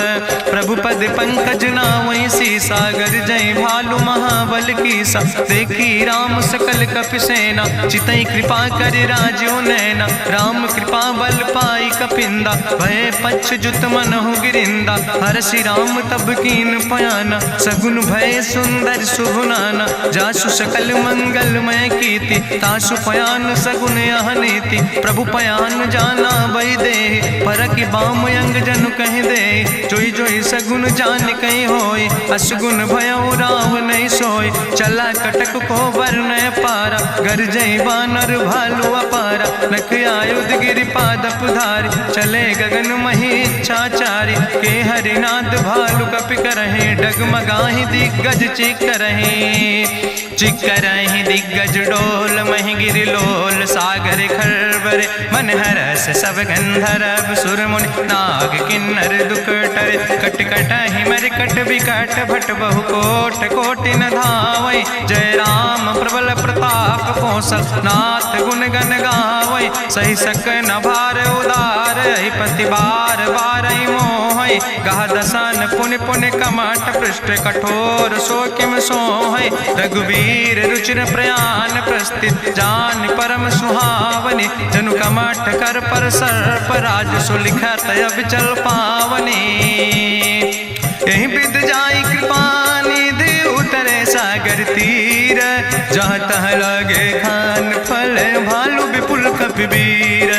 प्रभु पद पंकज नावै सीसा, गर्जै भालु महाबल कीसा। देखी राम सकल कपि सेना, चितई कृपा कर राजो नैना। राम कृपा बल पाई कपिंदा, भय पक्ष जुत मनहु गिरिंदा। हरषि राम तब कीन पयाना, सगुन भय सुंदर शुभ नाना। जासु सकल मंगलमय कीर्ति, तासु पयान सगुन अहनीति। प्रभु पयान जाना बई दे, परकि बाम अंग जन कह दे। जोई जोई सगुन जान कहीं होय, असगुन भयो राव नहीं सोय। चला कटक को वर्ण पारा, गर्जई बानर भालू अपारा। नख आयुध गिरि पादप धारी, चले गगन मही इच्छाचारी। के हरिनाद भालू कपि करहि, डगमगाहि दिग्गज चिक करहि। चिक करहि दिग्गज डोल, महि गिरि लोल सागर खरबर। मन हरस सब गंधर्व सुर मुनि, नाग किन्नर दुख टरे। कट कटहि मरकट विकट, भट बहु कोट कोटि न धावै। जय राम प्रबल प्रताप कौशल, नाथ गुण गण गावै। सही सक न भार उदार, पति बार बार मोहै। गह दसन पुनि पुनि कमठ, पृष्ठ कठोर सो किम सोहै। रघुवीर रुचिर प्रयाण प्रस्थित, जान परम सुहावनी। जनु कमठ कर पर सर्प, राज सुलिखत अविचल पावनी। यही विद जाई कृपा निधि, उतरे सागर तीर। जहाँ तह लगे खान फल, भालू विपुल कपिवीर।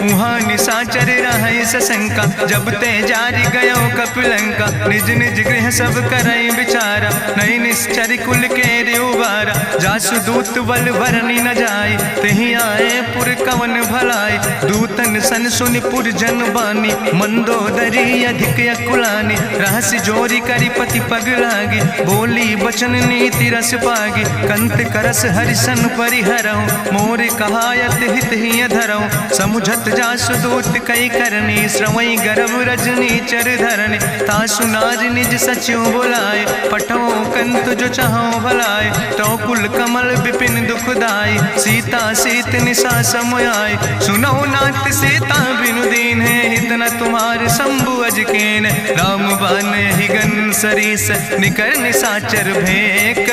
वहाँ निशाचर रहे सशंका, जब ते जारी गयो कपिलंका। निज निज गृह सब करई विचारा, नहीं निश्चर कुल के रेउबारा। जासु दूत बल भरनी न जाय, तेहि आए पुर कवन भलाई। दूतन सन सुनि पुर जन बानी, मंदोदरी अधिक अकुलानी। रहस्य जोरी करी पति पग लागी, बोली बचन नीति रस पागी। कंत करस हरिसन परिहरऊँ, मोर कहायत हित ही धरऊँ। समुझत जासु दूत कई करनी, श्रवई गर्भ रजनी चर धरनी। तासु नार निज सचिव बुलाए, पठो कंत जो चाहो भलाए। तो कुल कमल विपिन दुखदाई, सीता सीत निशा समयाय। सुनो नाथ सीता बिनु दीन है, हित न तुम्हारे शंभु अजकेन। राम बान ही गन सरीस, निकर निशाचर भेक।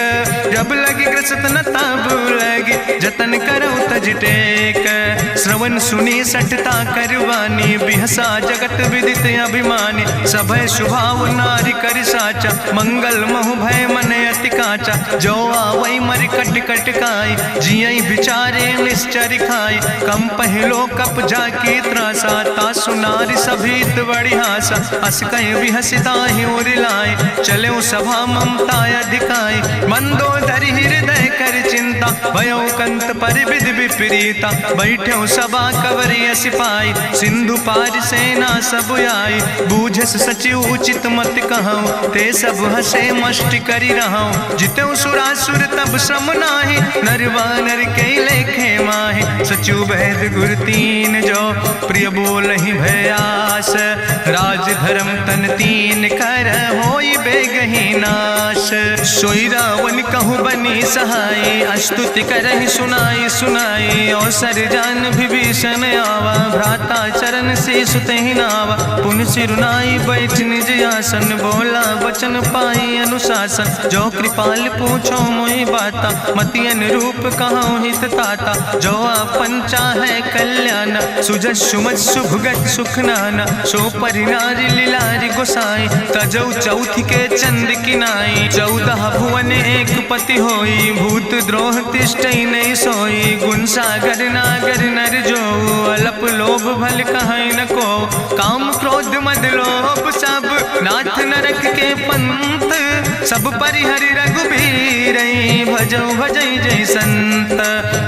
जब लगी ग्रसत न ताब लगी, जतन करो तज टेक। श्रवण सुनी सटता करवानी, बिहसा जगत विदित अभिमानी। सभय स्वभाव नारी कर साचा, मंगल महु भय मन अति काचा। जो आवै मर कट कट खाई, जियई विचारे निश्चर खाई। कम पहलो कप जाकी त्रासा, तासु नारी सभीत बड़ी हासा। अस कह विहसिता ही उरिलाए, चले सभा ममता अधिकाई। मंदोदरी हृदय कर चिंता, भयो कंत पर विध विपरीता। बैठे सभा कवरिय सिपाही, सिंधु पार सेना सब आई। बूझस सचिव उचित मत कहूँ, ते सब हसे मष्ट करी रहूँ। जितऊ सुरासुर तब श्रम नाही, नर वानर के लेखे माहि। सचिव भेद गुर तीन जो, प्रिय बोल ही भयास। राज धर्म तन तीन कर, होई बेगही नाश। सोई रावण कहूँ बनी सहाय, अस्तुति करहि सुनाई सुनाई। अवसर जान विभीषण आवा, भ्राता चरण से सुतहि नावा। पुन सिरुनाई बैठ निज आसन, बोला वचन पाई अनुशासन। जो कृपाल पूछो मोहि बाता, मति अनुरूप कहूँ हित ताता। जो आपन चाहे कल्याण, सुजस सुमत सुभगत सुख नाना। सो परिनारी लीलारी गोसाई, तजौ चौथ के चंद किनाई। 14 भुवन एक पति होई, भूत द्रोह तिष्ठई नहीं सोई। गुण सागर नागर नर जो, अलप लोभ भल कहीं न को। काम क्रोध मद लोभ सब, नाथ नरक के पंथ। सब परिहरि रघुबीर, भजो भजई जय संत।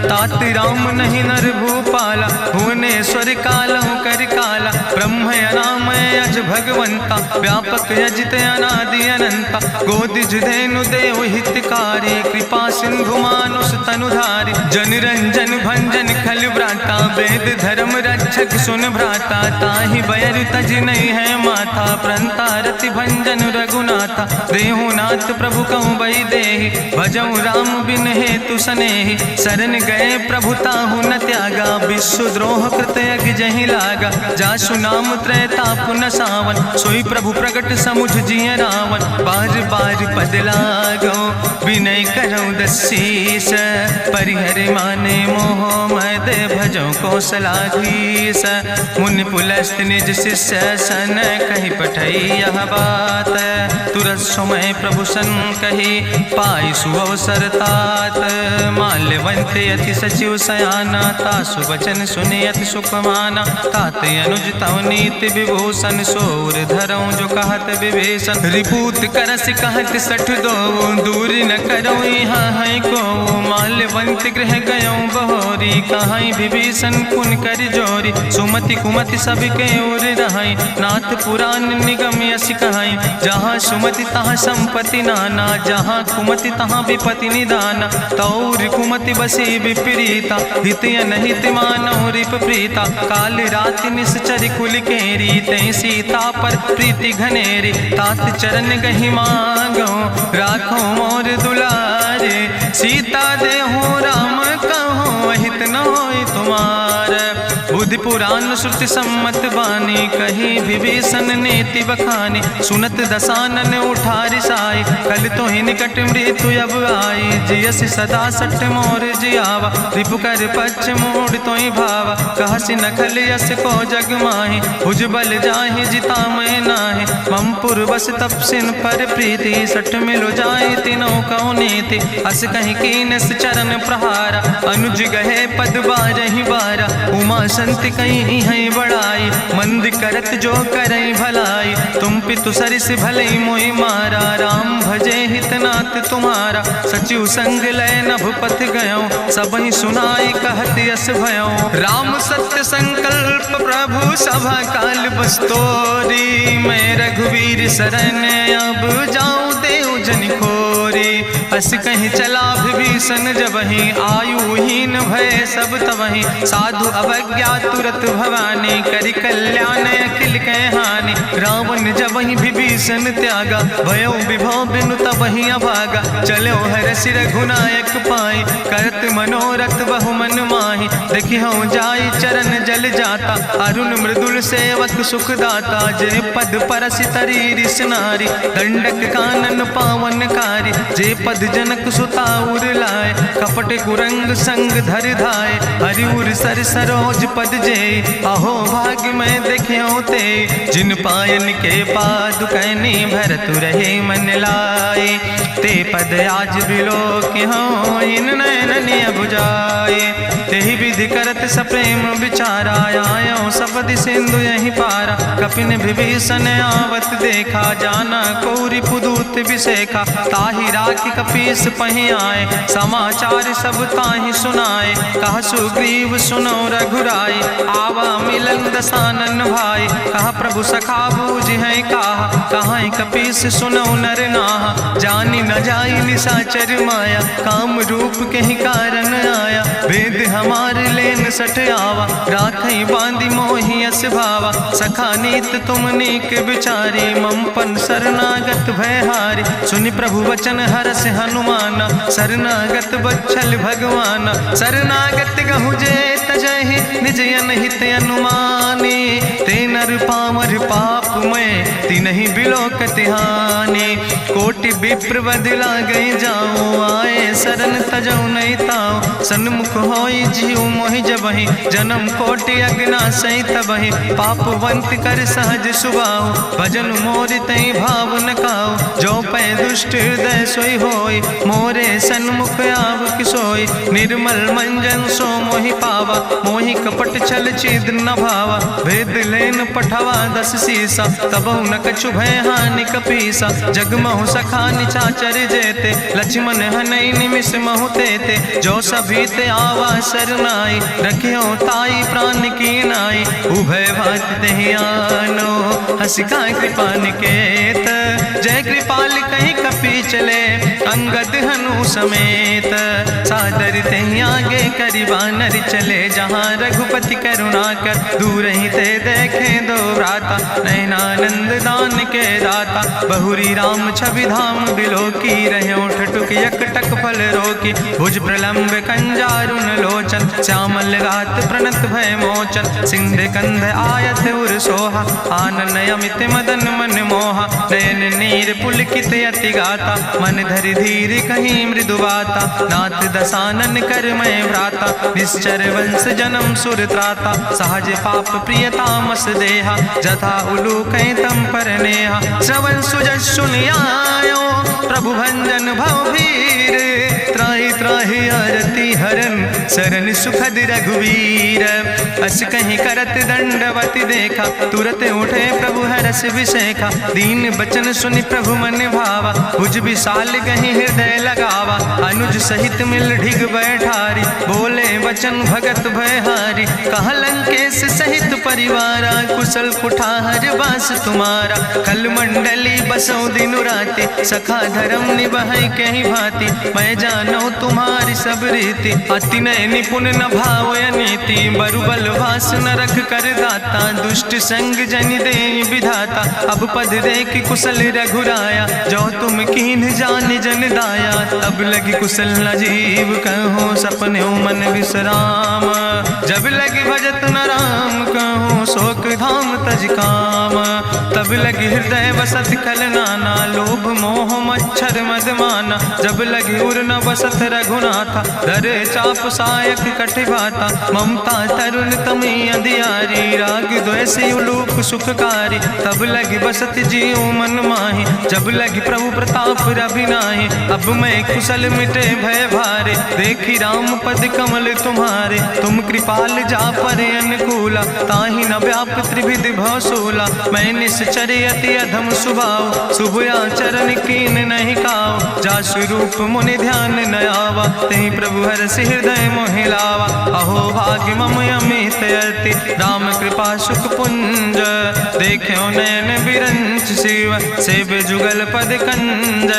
तात राम नहीं नर भूपाला, भुवनेश्वर कालहु कर काला। ब्रह्म अनामय अज भगवंता, व्यापक अजित अनादि अनंता। गोदिज धेनु देव हितकारी, कृपा सिंधु मानुष तनुधारी। जन रंजन भंजन खल व्राता, वेद धर्म रक्षक सुन भ्राता। ताहि बैर तज नहीं है माथा, प्रंता रति भंजन रघुनाथा। देहु नाथ प्रभु कहूँ बई देहि, भजऊ राम बिन हेतु सनेहि। शरण गए प्रभु ताहु न त्यागा, विश्व द्रोह कृत यज्ञ जहि लागा। जासु नाम त्रैताप न सावन, सोई प्रभु प्रगट समुझ जिय रावण। बार बार पद लागो विनय करौ दसीस, परिहर माने मोह मद भजो कौशलाधीश। मुनि पुलस्त निज शिष्य सन कहि पठई यह बात, तुरत समय प्रभु सन कही पाई सुअवसर तात। माल्यवंत अति सचिव सयाना, तासु वचन सुने अति सुख माना। तात अनुज तव नीति विभूषण, सोर धरऊं जो कहत विभीषण। रिपूत करस कहत सठ दो, दूर न करऊं यहाँ है को। माल्यवंत गृह गयऊं बहोरी, कहाई विभीषण पुन कर जोरी। सुमति कुमति सबके ओर रहाई, नाथ पुराण निगम यस कहाई। जहाँ सुमति तहाँ संपत्ति नाना, जहाँ कुमति तहाँ विपत्ति निदाना। तौर कुमति बसी विपरीता, हित अनहित मानव रिप प्रीता। काल राति निश्चर कुल केरी, तै सीता पर प्रीति घनेरी। तात चरण गहि मांगो, राखो मोर दुलारे। सीता देहु राम कहो, अहित न होय तुम्हार। बुद्धि पुराण श्रुति सम्मत बानी, कही विभीषण नीति बखानी। सुनत दसानन उठारि साई, कल तो ही निकट मृत्यु अब आई। जियसि सदा सठ मोर जियावा, रिपु कर पक्ष मोड़ तो ही भावा। कहसि नखल यस को जग माहि, भुज बल जाहि जिता मैं नाहि। ममपुर बस तपसिन पर प्रीति, सठ मिलो जाए तीनों कौ नीति। अस कहीं कीनस चरण प्रहारा, अनुज गहे पद बारहि बारा। उमा संत कहीं है बड़ाई, मंद करत जो करई भलाई। तुम पितु सरिस भले मोहि मारा, राम भजे हितनाथ तुम्हारा। सचिव संग लय नभ पथ गयो, सबहि सुनाई कहत यस भयो। राम सत्य संकल्प प्रभु सभा काल बस्तोरी। मैं रघुवीर शरण अब जाऊं देव जन खोरी। अस कहीं चला विभीषण जबहि, आयुहीन भय सब तबहि। साधु अवज्ञा तुरत भवानी, करि कल्याण अखिल कै हानि। रावण जबहि विभीषण त्यागा, भयो विभव बिनु तबहि अभागा। चलो हरषि रघुनायक पाई, करत मनोरथ बहु मन माहि। देखिहु जाई चरण जल जाता, अरुण मृदुल सेवक सुख दाता। जे पद परसि तरी रिस नारी, दंडक कानन पावन कारी। जे पद जनक सुता उर लाए, कपट कुरंग संग धर धाय। हरिउर सर सरोज पद जे, अहो भाग्य मैं देखियो ते। जिन पायन के पादुकैनी, भरत रहे मन लाए। ते पद आज बिलोक हो, इन नयन बुझाए। तेहि विधि करत सप्रेम विचारा, आयो सपदि सिंधु यही पारा। कपिन विभीषण आवत देखा, जाना कौरि पुदूत विशेखा। ताहि राखि कपीस पहि आए, समाचार सब ताहि सुनाए। कह सुग्रीव सुनो रघुराई, आवा मिलन दसानन भाई। कहा प्रभु सखा बूझ है कहा, कहाँ कपीस सुनो नर नाहा। जानी न जाई निशाचर माया, काम रूप के ही कारण आया। वेद हमार लेन सठ आवा, राखई बांधी मोहि अस भावा। सखा नीत तुम नीक विचारी, ममपन शरणागत भयहारी। सुनि प्रभु वचन हरस हनुमाना, शरणागत बच्छल भगवाना। शरणागत गहु जे तजहि, निज अनहित अनुमानी। ते नर पामर पाप में, तिनहि बिलोकत हानि। कोटि विप्र बदला गई जाऊं, आए शरण तजौ नहीं ताऊं। सन्मुख होई जीव मोहि जबहि, जन्म कोटि अग्ना सही तबहि। पापवंत कर सहज सुभाऊ, भजन मोरि तई भाव न काऊ। जो पै दुष्ट हृदय सोई होई, मोरे सन्मुख आव किसोई। निर्मल मंजन सो मोहि पावा, मोहि कपट छल छिद्र न भावा। भेद लेन पठवा दस सीसा, तबहु न कछु भय हानि कपीसा। जगमहु सखा निचाचर जेते, लक्ष्मण हनई निमिष महु तेते। जो सभी ते आवा सरनाई, रखियो ताई प्राण की नाई। उभय भात तेहि आनो, हसिका कृपा निकेत। जय कृपाल कहीं कपी चले, अंगद हनु समेत। सादर ते आगे करी बानर चले, जहाँ रघुपति करुणा कर दूर ही ते देखे दो व्राता। नयनानंद दान के दाता, बहुरी राम छवि धाम बिलो की रहे ठटुक यकटक फल रोकी। भुज प्रलंब कंजारुन लोचन, श्यामल गात प्रणत भय मोचन। सिंध कंध आयत उर सोहा, आनन अमित मदन मन मोहा। नयन नीर पुलकित अति गाता, मन धरि धीर कहीं मृदु बाता। नाथ दसानन कर मैं व्राता, निश्चर वंश जन्म सुर त्राता। सहज पाप प्रियतामस देहा, जथा उलूक तम पर नेहा। श्रवण सुजस सुनियायो, प्रभु भंजन भव भीर। त्राहि त्राहि आरती हरन, शरण सुखद रघुवीर। अस कहीं करत दंडवत देखा, तुरत उठे प्रभु हरस विशेखा। दीन बचन सुनि प्रभु मन भावा, भुज विशाल कहीं हृदय लगावा। अनुज सहित मिल ढिग बैठारी, बोले वचन भगत भयहारी। कहा लंकेश सहित परिवारा, कुशल कुठार बास तुम्हारा। कल मंडली बसो दिनु राति, सखा धर्म निभाई कहीं भांति। मैं जानो तुम्हारी सब रीति, अति नय निपुण न भाव नीति। बरुबल वास न रख कर दाता, दुष्ट संग जन दे विधाता। अब पद देख कुशल रघुराया, जो तुम कीन जान जन दाया। तब लगी कुशल न जीव कहो, सपने मन विश्राम। जब लगी भजत न राम कहो, शोक धाम तज काम। तब लगी हृदय बसत खल नाना, लोभ मोह मच्छर मद माना। जब लगी उर न बसत रघुनाथा, दर चाप सायक कटिभाता। ममता तरुण तमी अंधियारी, राग द्वेषी उलूक सुखकारी। तब लगी बसत जीव मन माही, जब लगी प्रभु प्रताप रवि नाही। अब मैं कुशल मिटे भय भारे, देखी राम पद कमल तुम्हारे। तुम कृपाल जा पर अनुकूला, ताहि न व्याप त्रिविध भवसूला। मैं निश्चर अति अधम स्वभाव, शुभ आचरण कीन नहीं काव। जा स्वरूप मुनि ध्यान न आवा, तेहि प्रभु हरषि हृदय मोहि लावा। अहो भाग्य मम अमित अति, राम कृपा सुख पुंज। देखो नयन बिरंच शिव, सेव जुगल पद कंज।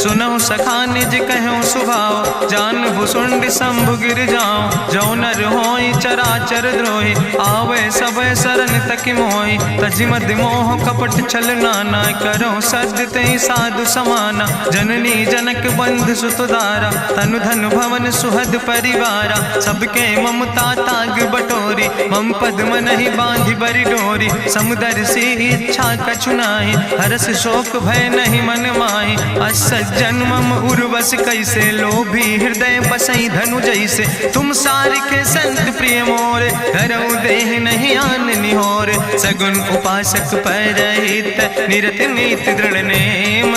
सुनहु सखा निज कहूँ सुभाव, जानहु सुंड शंभु गिर जाऊं। जो नर होई चराचर द्रोही, आवे सब शरण तक मोहि। तज मद मोह कपट छल नाना, करो सद्य तेहि साधु समाना। जननी जनक बंधु सुतदारा, तनु धन भवन सुहद परिवारा। सबके ममता ताग बटोरी, मम पद मन ही बांधि बरी डोरी। समुदर सी इच्छा कछु नाही, हरस शोक भय नहीं मन माही। असज्जन मम उर्वश कैसे, लोभी हृदय बसई धनु जैसे। तुम सारिके संत प्रिय मोरे, धरऊ देह नहीं आन निहोर। सगुन उपासक परहित, निरत नीति दृढ़ नेम।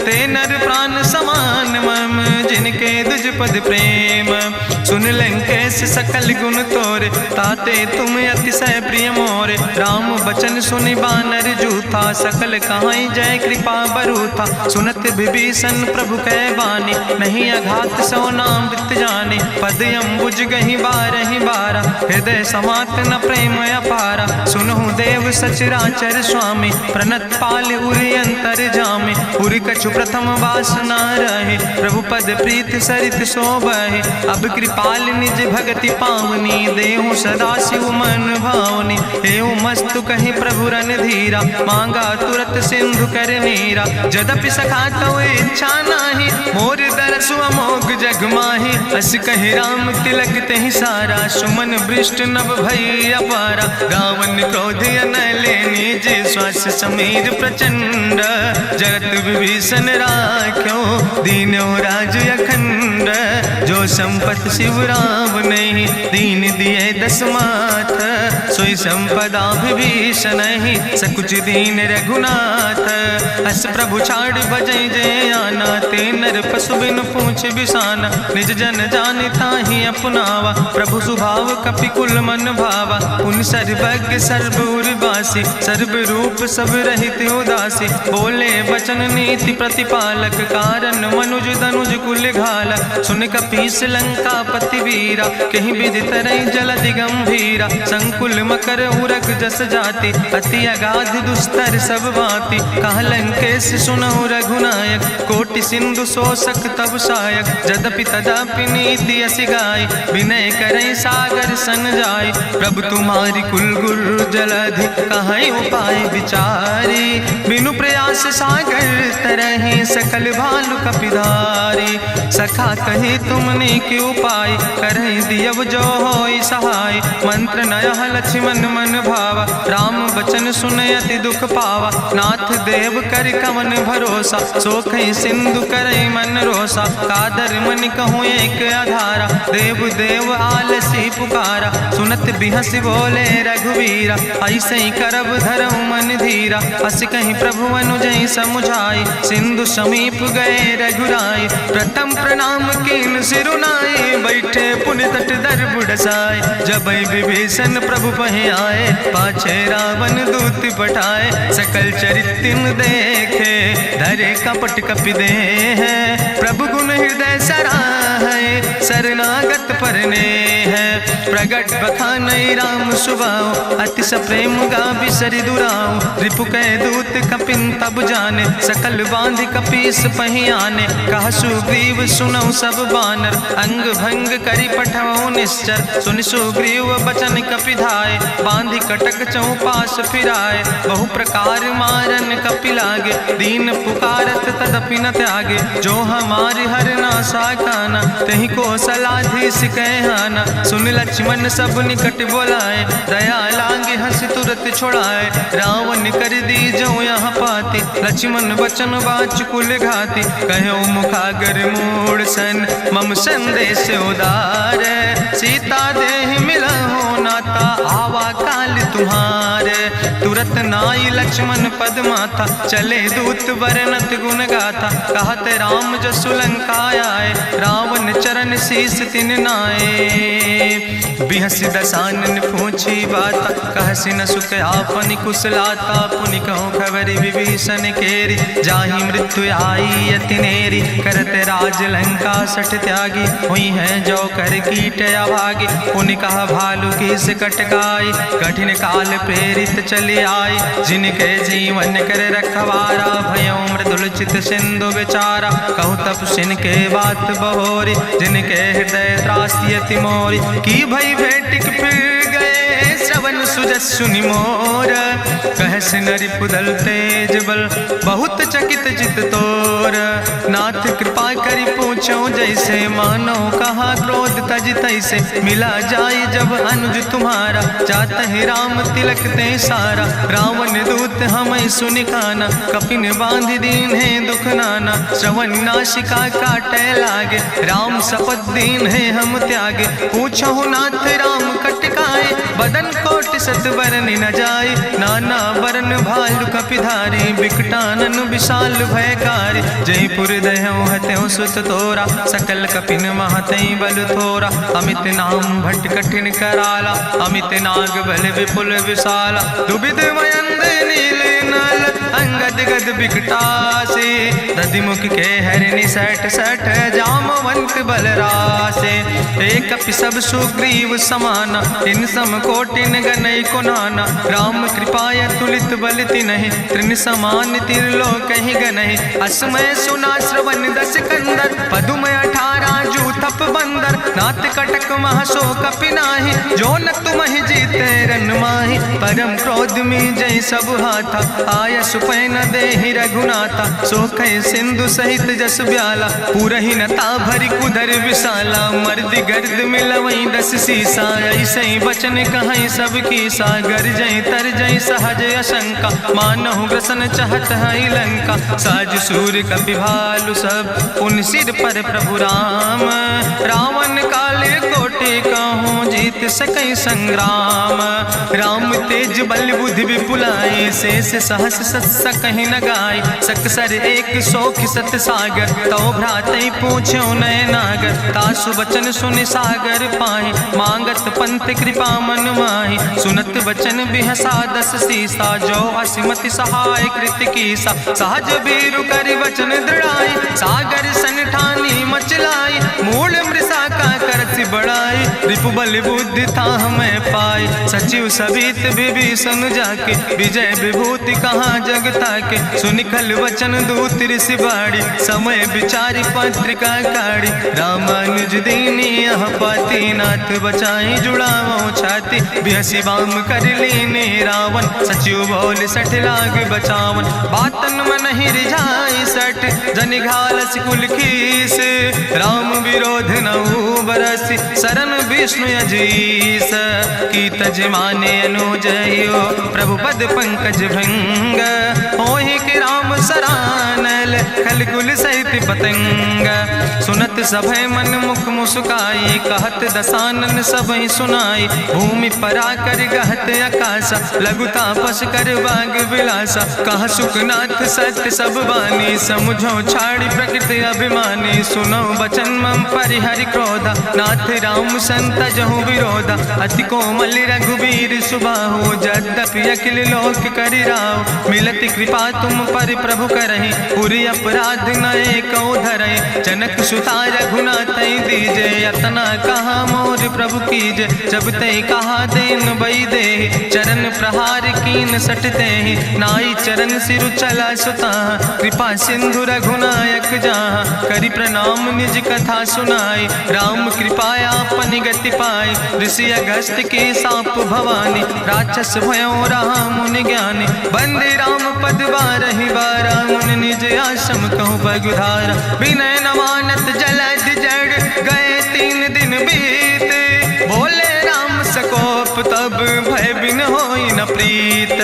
ते नर प्राण समान मम, जिनके दुज पद प्रेम। सुन लंकेश सकल गुण तोरे, ताते तुम अतिशय प्रिय मोरे। राम बचन सुनि बानर जूथा, सकल कहाई जय कृपा बरूथा। सुनत विभीषण प्रभु कै बानी, नहीं अघात सो नाम वृत जानी। पद अम्बुज गहि बारहि बारा, हृदय समात न प्रेम अपारा। सुनहु देव सचराचर स्वामी, प्रणत पाल उरि अंतर जामी। उरि कछु प्रथम वासना रहे, प्रभु पद प्रीत सरित शोभहि। अब कृपाल निज भगति पावनी, देहु सदा शिव मन भावनी। एवं मस्तु कहि प्रभु रन धीरा, मांगा तुरत सिंधु कर नीरा। जदपि सखा तो इच्छा नाही, मोर दरसु अमोघ जग माही। अस कहि राम तिलक तेहि सारा, सुमन वृष्ट नभ भई अपारा। रावण क्रोध अनले निज, श्वास समीर प्रचंड। जगत विभीषण राख्यो, दीनो राज अखंड। जो संपत शिव राम नहीं, दीन दिए दस माथ। सोई संपदा विभीषण ही, सकुच दीन रघुनाथ। अस प्रभु छाड़ बजै जय आना, ते नर पशु बिन पूछ बिसाना। निज जन जानि ताहि अपनावा, प्रभु स्वभाव कपि कुल मन भावा। पुन सर्वज्ञ सर्व उर्वासी, सर्व रूप सब रहित उदासी। बोले वचन नीति प्रतिपालक, कारण मनुज दनुज कुल घाला। सुन कपीस लंका पति वीरा, कहीं विधि तरई जलधि गंभीरा। संकुल मकर उरग जस जाति, अति अगाध दुस्तर सब भांति। कहा लंकेश सुनहु रघुनायक, कोटि सिंधु शोषक तब सायक, जदपि तदपि नीति असि गाय, विनय करें सागर सन जाय। प्रभु तुम्हारी कुल गुरु जलधि, कहीं उपाय विचारी, बिनु प्रयास सागर तरहि, सकल भालु कपिधारी। सखा कहे तुमने के उपाय, करहि दियव जो होई सहाय। मंत्र नयह लक्ष्मण मन भावा, राम बचन सुनय अति दुख पावा। नाथ देव कर कवन भरोसा, सोखै सिंधु करई मन रोसा। कादर मन कहूँ एक आधारा, देव देव आलसी पुकारा। सुनत बिहस बोले रघुवीरा, ऐसे ही करब धरऊ मन धीरा। हस कहीं प्रभु अनुजय समुझाई, सिंधु समीप गए रघुराई। प्रथम प्रणाम कीन सिरुनाई, बैठे पुनि तट दर बुढ़साए। जब विभीषण प्रभु पहे आए, पाछे रावण दूत पठाए। सकल चरित्र देखे, धरे कपट कपि दे है। प्रभु गुण हृदय सराहै, शरणागत परने है। प्रगट बखानई राम सुभाऊ, अति सप्रेम गा बिसरि दुराऊ। रिपु कै दूत कपिन तब जाने, सकल बांध कपीस पहि आने। कह सुग्रीव सुनऊ सब बानर, अंग भंग करि पठवऊ निश्चर। सुनि सुग्रीव बचन कपिधाय, बांधि कटक चौपास फिराए। बहु प्रकार मारन कपि लागे, दीन पुकारत तदपि न त्यागे। जो हमारि हर ना साकाना, तहि को सलाधीस कहना। सुन लक्ष्मण सब निकट बोलाए, दया लागे हंस तुरत छोड़ाए। रावण कर दी जो यहाँ पाती, लक्ष्मण बचन बाच कुल घाती। कहो मुखागर मूड सन, मम संदेश उदार। सीता देह मिला हो नाता, आवा काल तुम्हारे। तुरत नाई लक्ष्मण पद माथा, चले दूत वर्णत गुण गाथा। कहत राम जसु लंका आए, रावण चरण शीस तिन नाए। बिहस दसानन पूछी बाता, कहसि न सुख आपन कुशलाता। पुनि कहूँ खबरि विभीषण केरी, जाहि मृत्यु आई अति नेरी। करत राज लंका सठ त्यागी, हुई है जो कर कीट अभागी। पुनि कहा भालू की से कटकाई, कठिन काल प्रेरित चली आई। जिनके जीवन कर रखवारा, भयो मृदुल चित सिंधु विचारा। कहूँ तप सिन के बात बहोरी, जिनके हृदय त्रासी अति मोरी। की भई भेटिक फिर गए, श्रवण सुजस सुनि मोर। कहस नरि पुदल तेज बल, बहुत चकित चित तोर। नाथ कृपा करि पूछो जैसे, मानो कहा क्रोध तज तैसे। मिला जाय जब अनुज तुम्हारा, जात है राम तिलक ते सारा। रावण दूत हमें सुनि काना, कपिन बांध दीन है दुख नाना। श्रवण नाशिका काटे लागे, राम शपथ दीन है हम त्यागे। पूछो नाथ राम कटकाए, बदन कोटि सत बरनि न जाय। नाना बरन भालु कपिधारी, बिकटानन विशाल भयकारी। जयपुर दह्यों हत्यों सुत तोरा, सकल कपिन महतई बल थोरा। अमित नाम भट्ट कठिन कराला, अमित नाग बल विपुल विशाला। दुबिध मयंद नील नल, अंगद गद बिकटासे। दधिमुख के हरिणि सठ सठ, जामवंत बलरासे। एक कपि सब सुग्रीव समाना, इन सम कोटिन गनई को नाना। राम कृपाय तुलित बल तिन्हि, त्रिन समान तिरलोक ही गनहि। असमय सुना श्रवण दस कंदर, पदुम 18 जूथप बंदर। नाथ कटक महसो कपि नाही, जो न तुमहि जीते रन माही। परम क्रोध में जय सब हाथा, आय सुपै न देहि रघुनाथा। सोखै सिंधु सहित जस ब्याला, पूरहि न ता भरि कुधर विशाला। मर्द गर्द मिलवई 10 सीसा, ऐसे बचन कहई सब की सागर। जय तर जय सहज अशंका, मानहु ग्रसन चाहत है लंका। साज सूर कपि भालु सब, उन सिर पर प्रभु राम। रावण काले कोटि कहूँ, जीत सकई संग्राम। राम तेज बल बुद्धि विपुलाई, शेष सहस सत सकहि न गाय। सकसर 100 सत सागर, तो भ्रातई पूछो नय नागर। तासु बचन सुनि सागर पाहि, मांगत पंथ कृपा मन माहि। सुनत बचन बिहसा 10 सीसा, जो असिमति सहाय कृत कीसा। सहज बीरु करि वचन दृढ़ाई, सागर सन ठानी मचलाई। मूल मृषा का करसि बड़ाई, रिपु बल बुद्धि था हमें पाई। सचिव सबित विभीषण जाके विजय विभूति कहाँ जग ताके। सुनिखल वचन दूत ऋषि बाड़ी समय विचारी पत्रिका काढ़ी। रामानुज दीनी यह पाती नाथ बचाई जुड़ावो छाती। बिहसी बाम कर लीने रावण सचिव बोल सठ लाग बचावन। बातन मन ही रिझाई सठ जनि घालस कुल खीस। राम विरोध नऊ बरसी शरण विष्णु अजीस। की तज माने अनुजयो प्रभु पद पंकज भंग। होहि के राम सरानल खल कुल सहित पतंग। सुनत सभय मन मुख मुस्काई कहत दसानन सबहि सुनाई। भूमि परा कर गहत आकाशा लघु तापस कर बाग विलासा। कहा सुखनाथ सत्य सब बानी समुझो छाड़ी प्रकृति अभिमानी। सुनो बचन मम परिहरि क्रोधा नाथ राम संत जहु विरोधा। अति कोमल रघुबीर सुबाहु यद्यपि अखिल लोक करि राव। मिलति कृपा तुम पर प्रभु करहि पुरि अपराध नए कौ धरहि। जनक सुता रघुनाथ दीजे यतना कहा मोर प्रभु कीजे। जब ते कहा देन बई दे चरण प्रहार कीन सटते ही। नाई चरण सिरु चला सुता कृपा सिंधु रघुनायक जहाँ। करि प्रणाम निज कथा सुनाई राम कृपाया अपनी गति पाई। ऋषि अगस्त के साप भवानी राक्षस भयो रहा मुनि ज्ञानी। बंदे राम पद बारहि बारा मुनि निज आश्रम कहु पगुधारा। विनय न मानत जलद जड़ गए 3 दिन बीते। बोले राम सकोप तब भय बिन होई न प्रीत।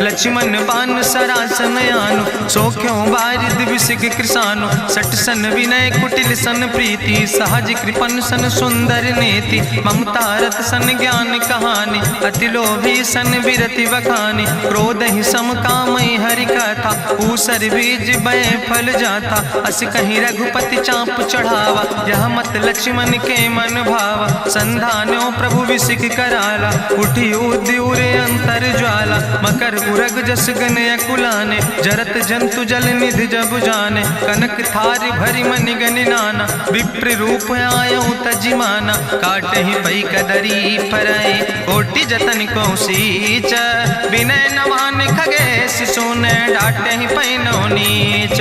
लक्ष्मण बान सरासन आनु सोख्यो बारिद विसिक कृसानु। सट सन विनय कुटिल सन प्रीति सहज कृपन सन सुंदर नेति। ममता रत सन ज्ञान कहानी अति लोभी सन विरति बखानी। क्रोध ही सम कामई हरि कथा ऊसर बीज बय फल जाता। अस कहीं रघुपति चाप चढ़ावा यह मत लक्ष्मण के मन भावा। संधान्यो प्रभु विसिक कराला उठी उद्यूरे अंतर ज्वाला। मकर उरग जस गन अकुलाने जरत जंतु जल निधि जब जाने। कनक थारी भरी मनि गनि नाना विप्र रूप आयो तजिमाना। काटे ही पई कदरी फरई कोटि जतन को सींच। विनय नवान खगेश सुने डाटे ही पैनो नीच।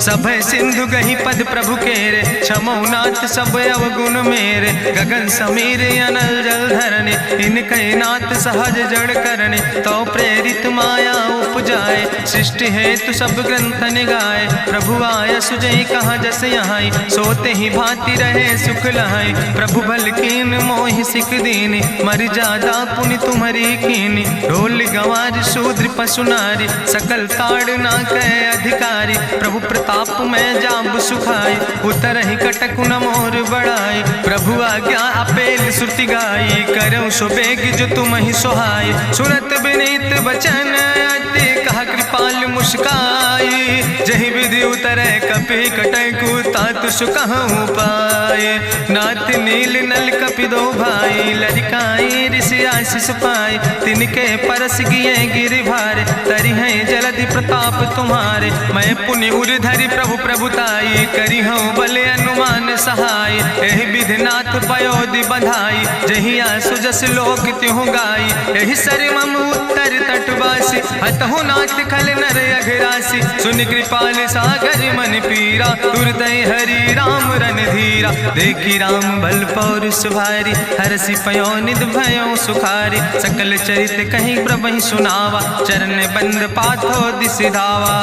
सब सिंधु गही पद प्रभु केरे क्षमो नाथ सब अवगुण मेरे। गगन समीर अनल जल धरने इनके नाथ सहज जड़ करने। तो प्रेरित माया उपजाए सृष्टि हेतु सब ग्रंथ निगाए। प्रभु आय सुजई कहाँ जस यहाँ सोते ही भांति रहे सुख लहाई। प्रभु भल कीन मोहि सिख दीनी मर जादा पुनि तुम्हारी कीनी। ढोल गंवार शूद्र पशु नारी सकल ताड़ ना कहे अधिकारी। प्रभु प्रताप में जाब सुखाई उतर ही कटक न मोर बढ़ाई। प्रभु आज्ञा अपेल श्रुति गाई करऊँ सो बेग जो तुम ही सोहाई। सुनत विनीत बचन अति कहा कृपाल मुस्काई। जही विधि उतरे कपि कटकु तात सुकहु पाए। नाथ नील नल कपि दो भाई लड़काई ऋषि आशीष पाए। तिनके परस गिए गिरि भारे तरि है जलधि प्रताप तुम्हारे। मैं पुनि उर धरि प्रभु प्रभुताई करी हूँ बल अनुमान सहाय। एहि विधि नाथ पयोधि बधाई जहिया सुजस लोक त्यों गाई। एहि सर मम उत्तर तटवासी हतहु नाथ खल नर अघरासी। सुन कृपाल सागर मन पीरा तुरत हरि राम रन धीरा। देखी राम बल पौरुष भारी हरसि पयो निध भयो सुखारी। सकल चरित कहीं प्रभु सुनावा चरण बंद पाथो दिसि धावा।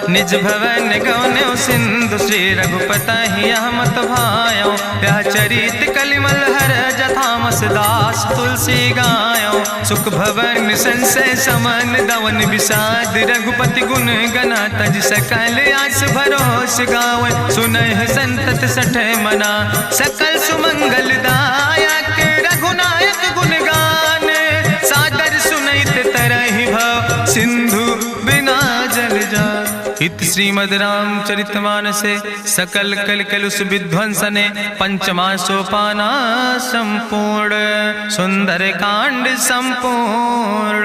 निज भवन गौन्यो सिंधु श्री रघुपति मत भायो। यह चरित कलिमल हर जथामस दास तुलसी गायो। सुख भवन संशय समन दवन विषाद रघुपति गुण गना तज सकल आस भरोस गावे। सुनहि संतत सठ मना सकल सुमंगल दायक। रघुनायक गुण गान सादर सुनैत तरहि भव सिंधु बिना जल जा। इत श्रीमद् रामचरितमानसे सकल कल कलुष विध्वंसने पंचमा सोपाना संपूर्ण सुंदर कांड संपूर्ण।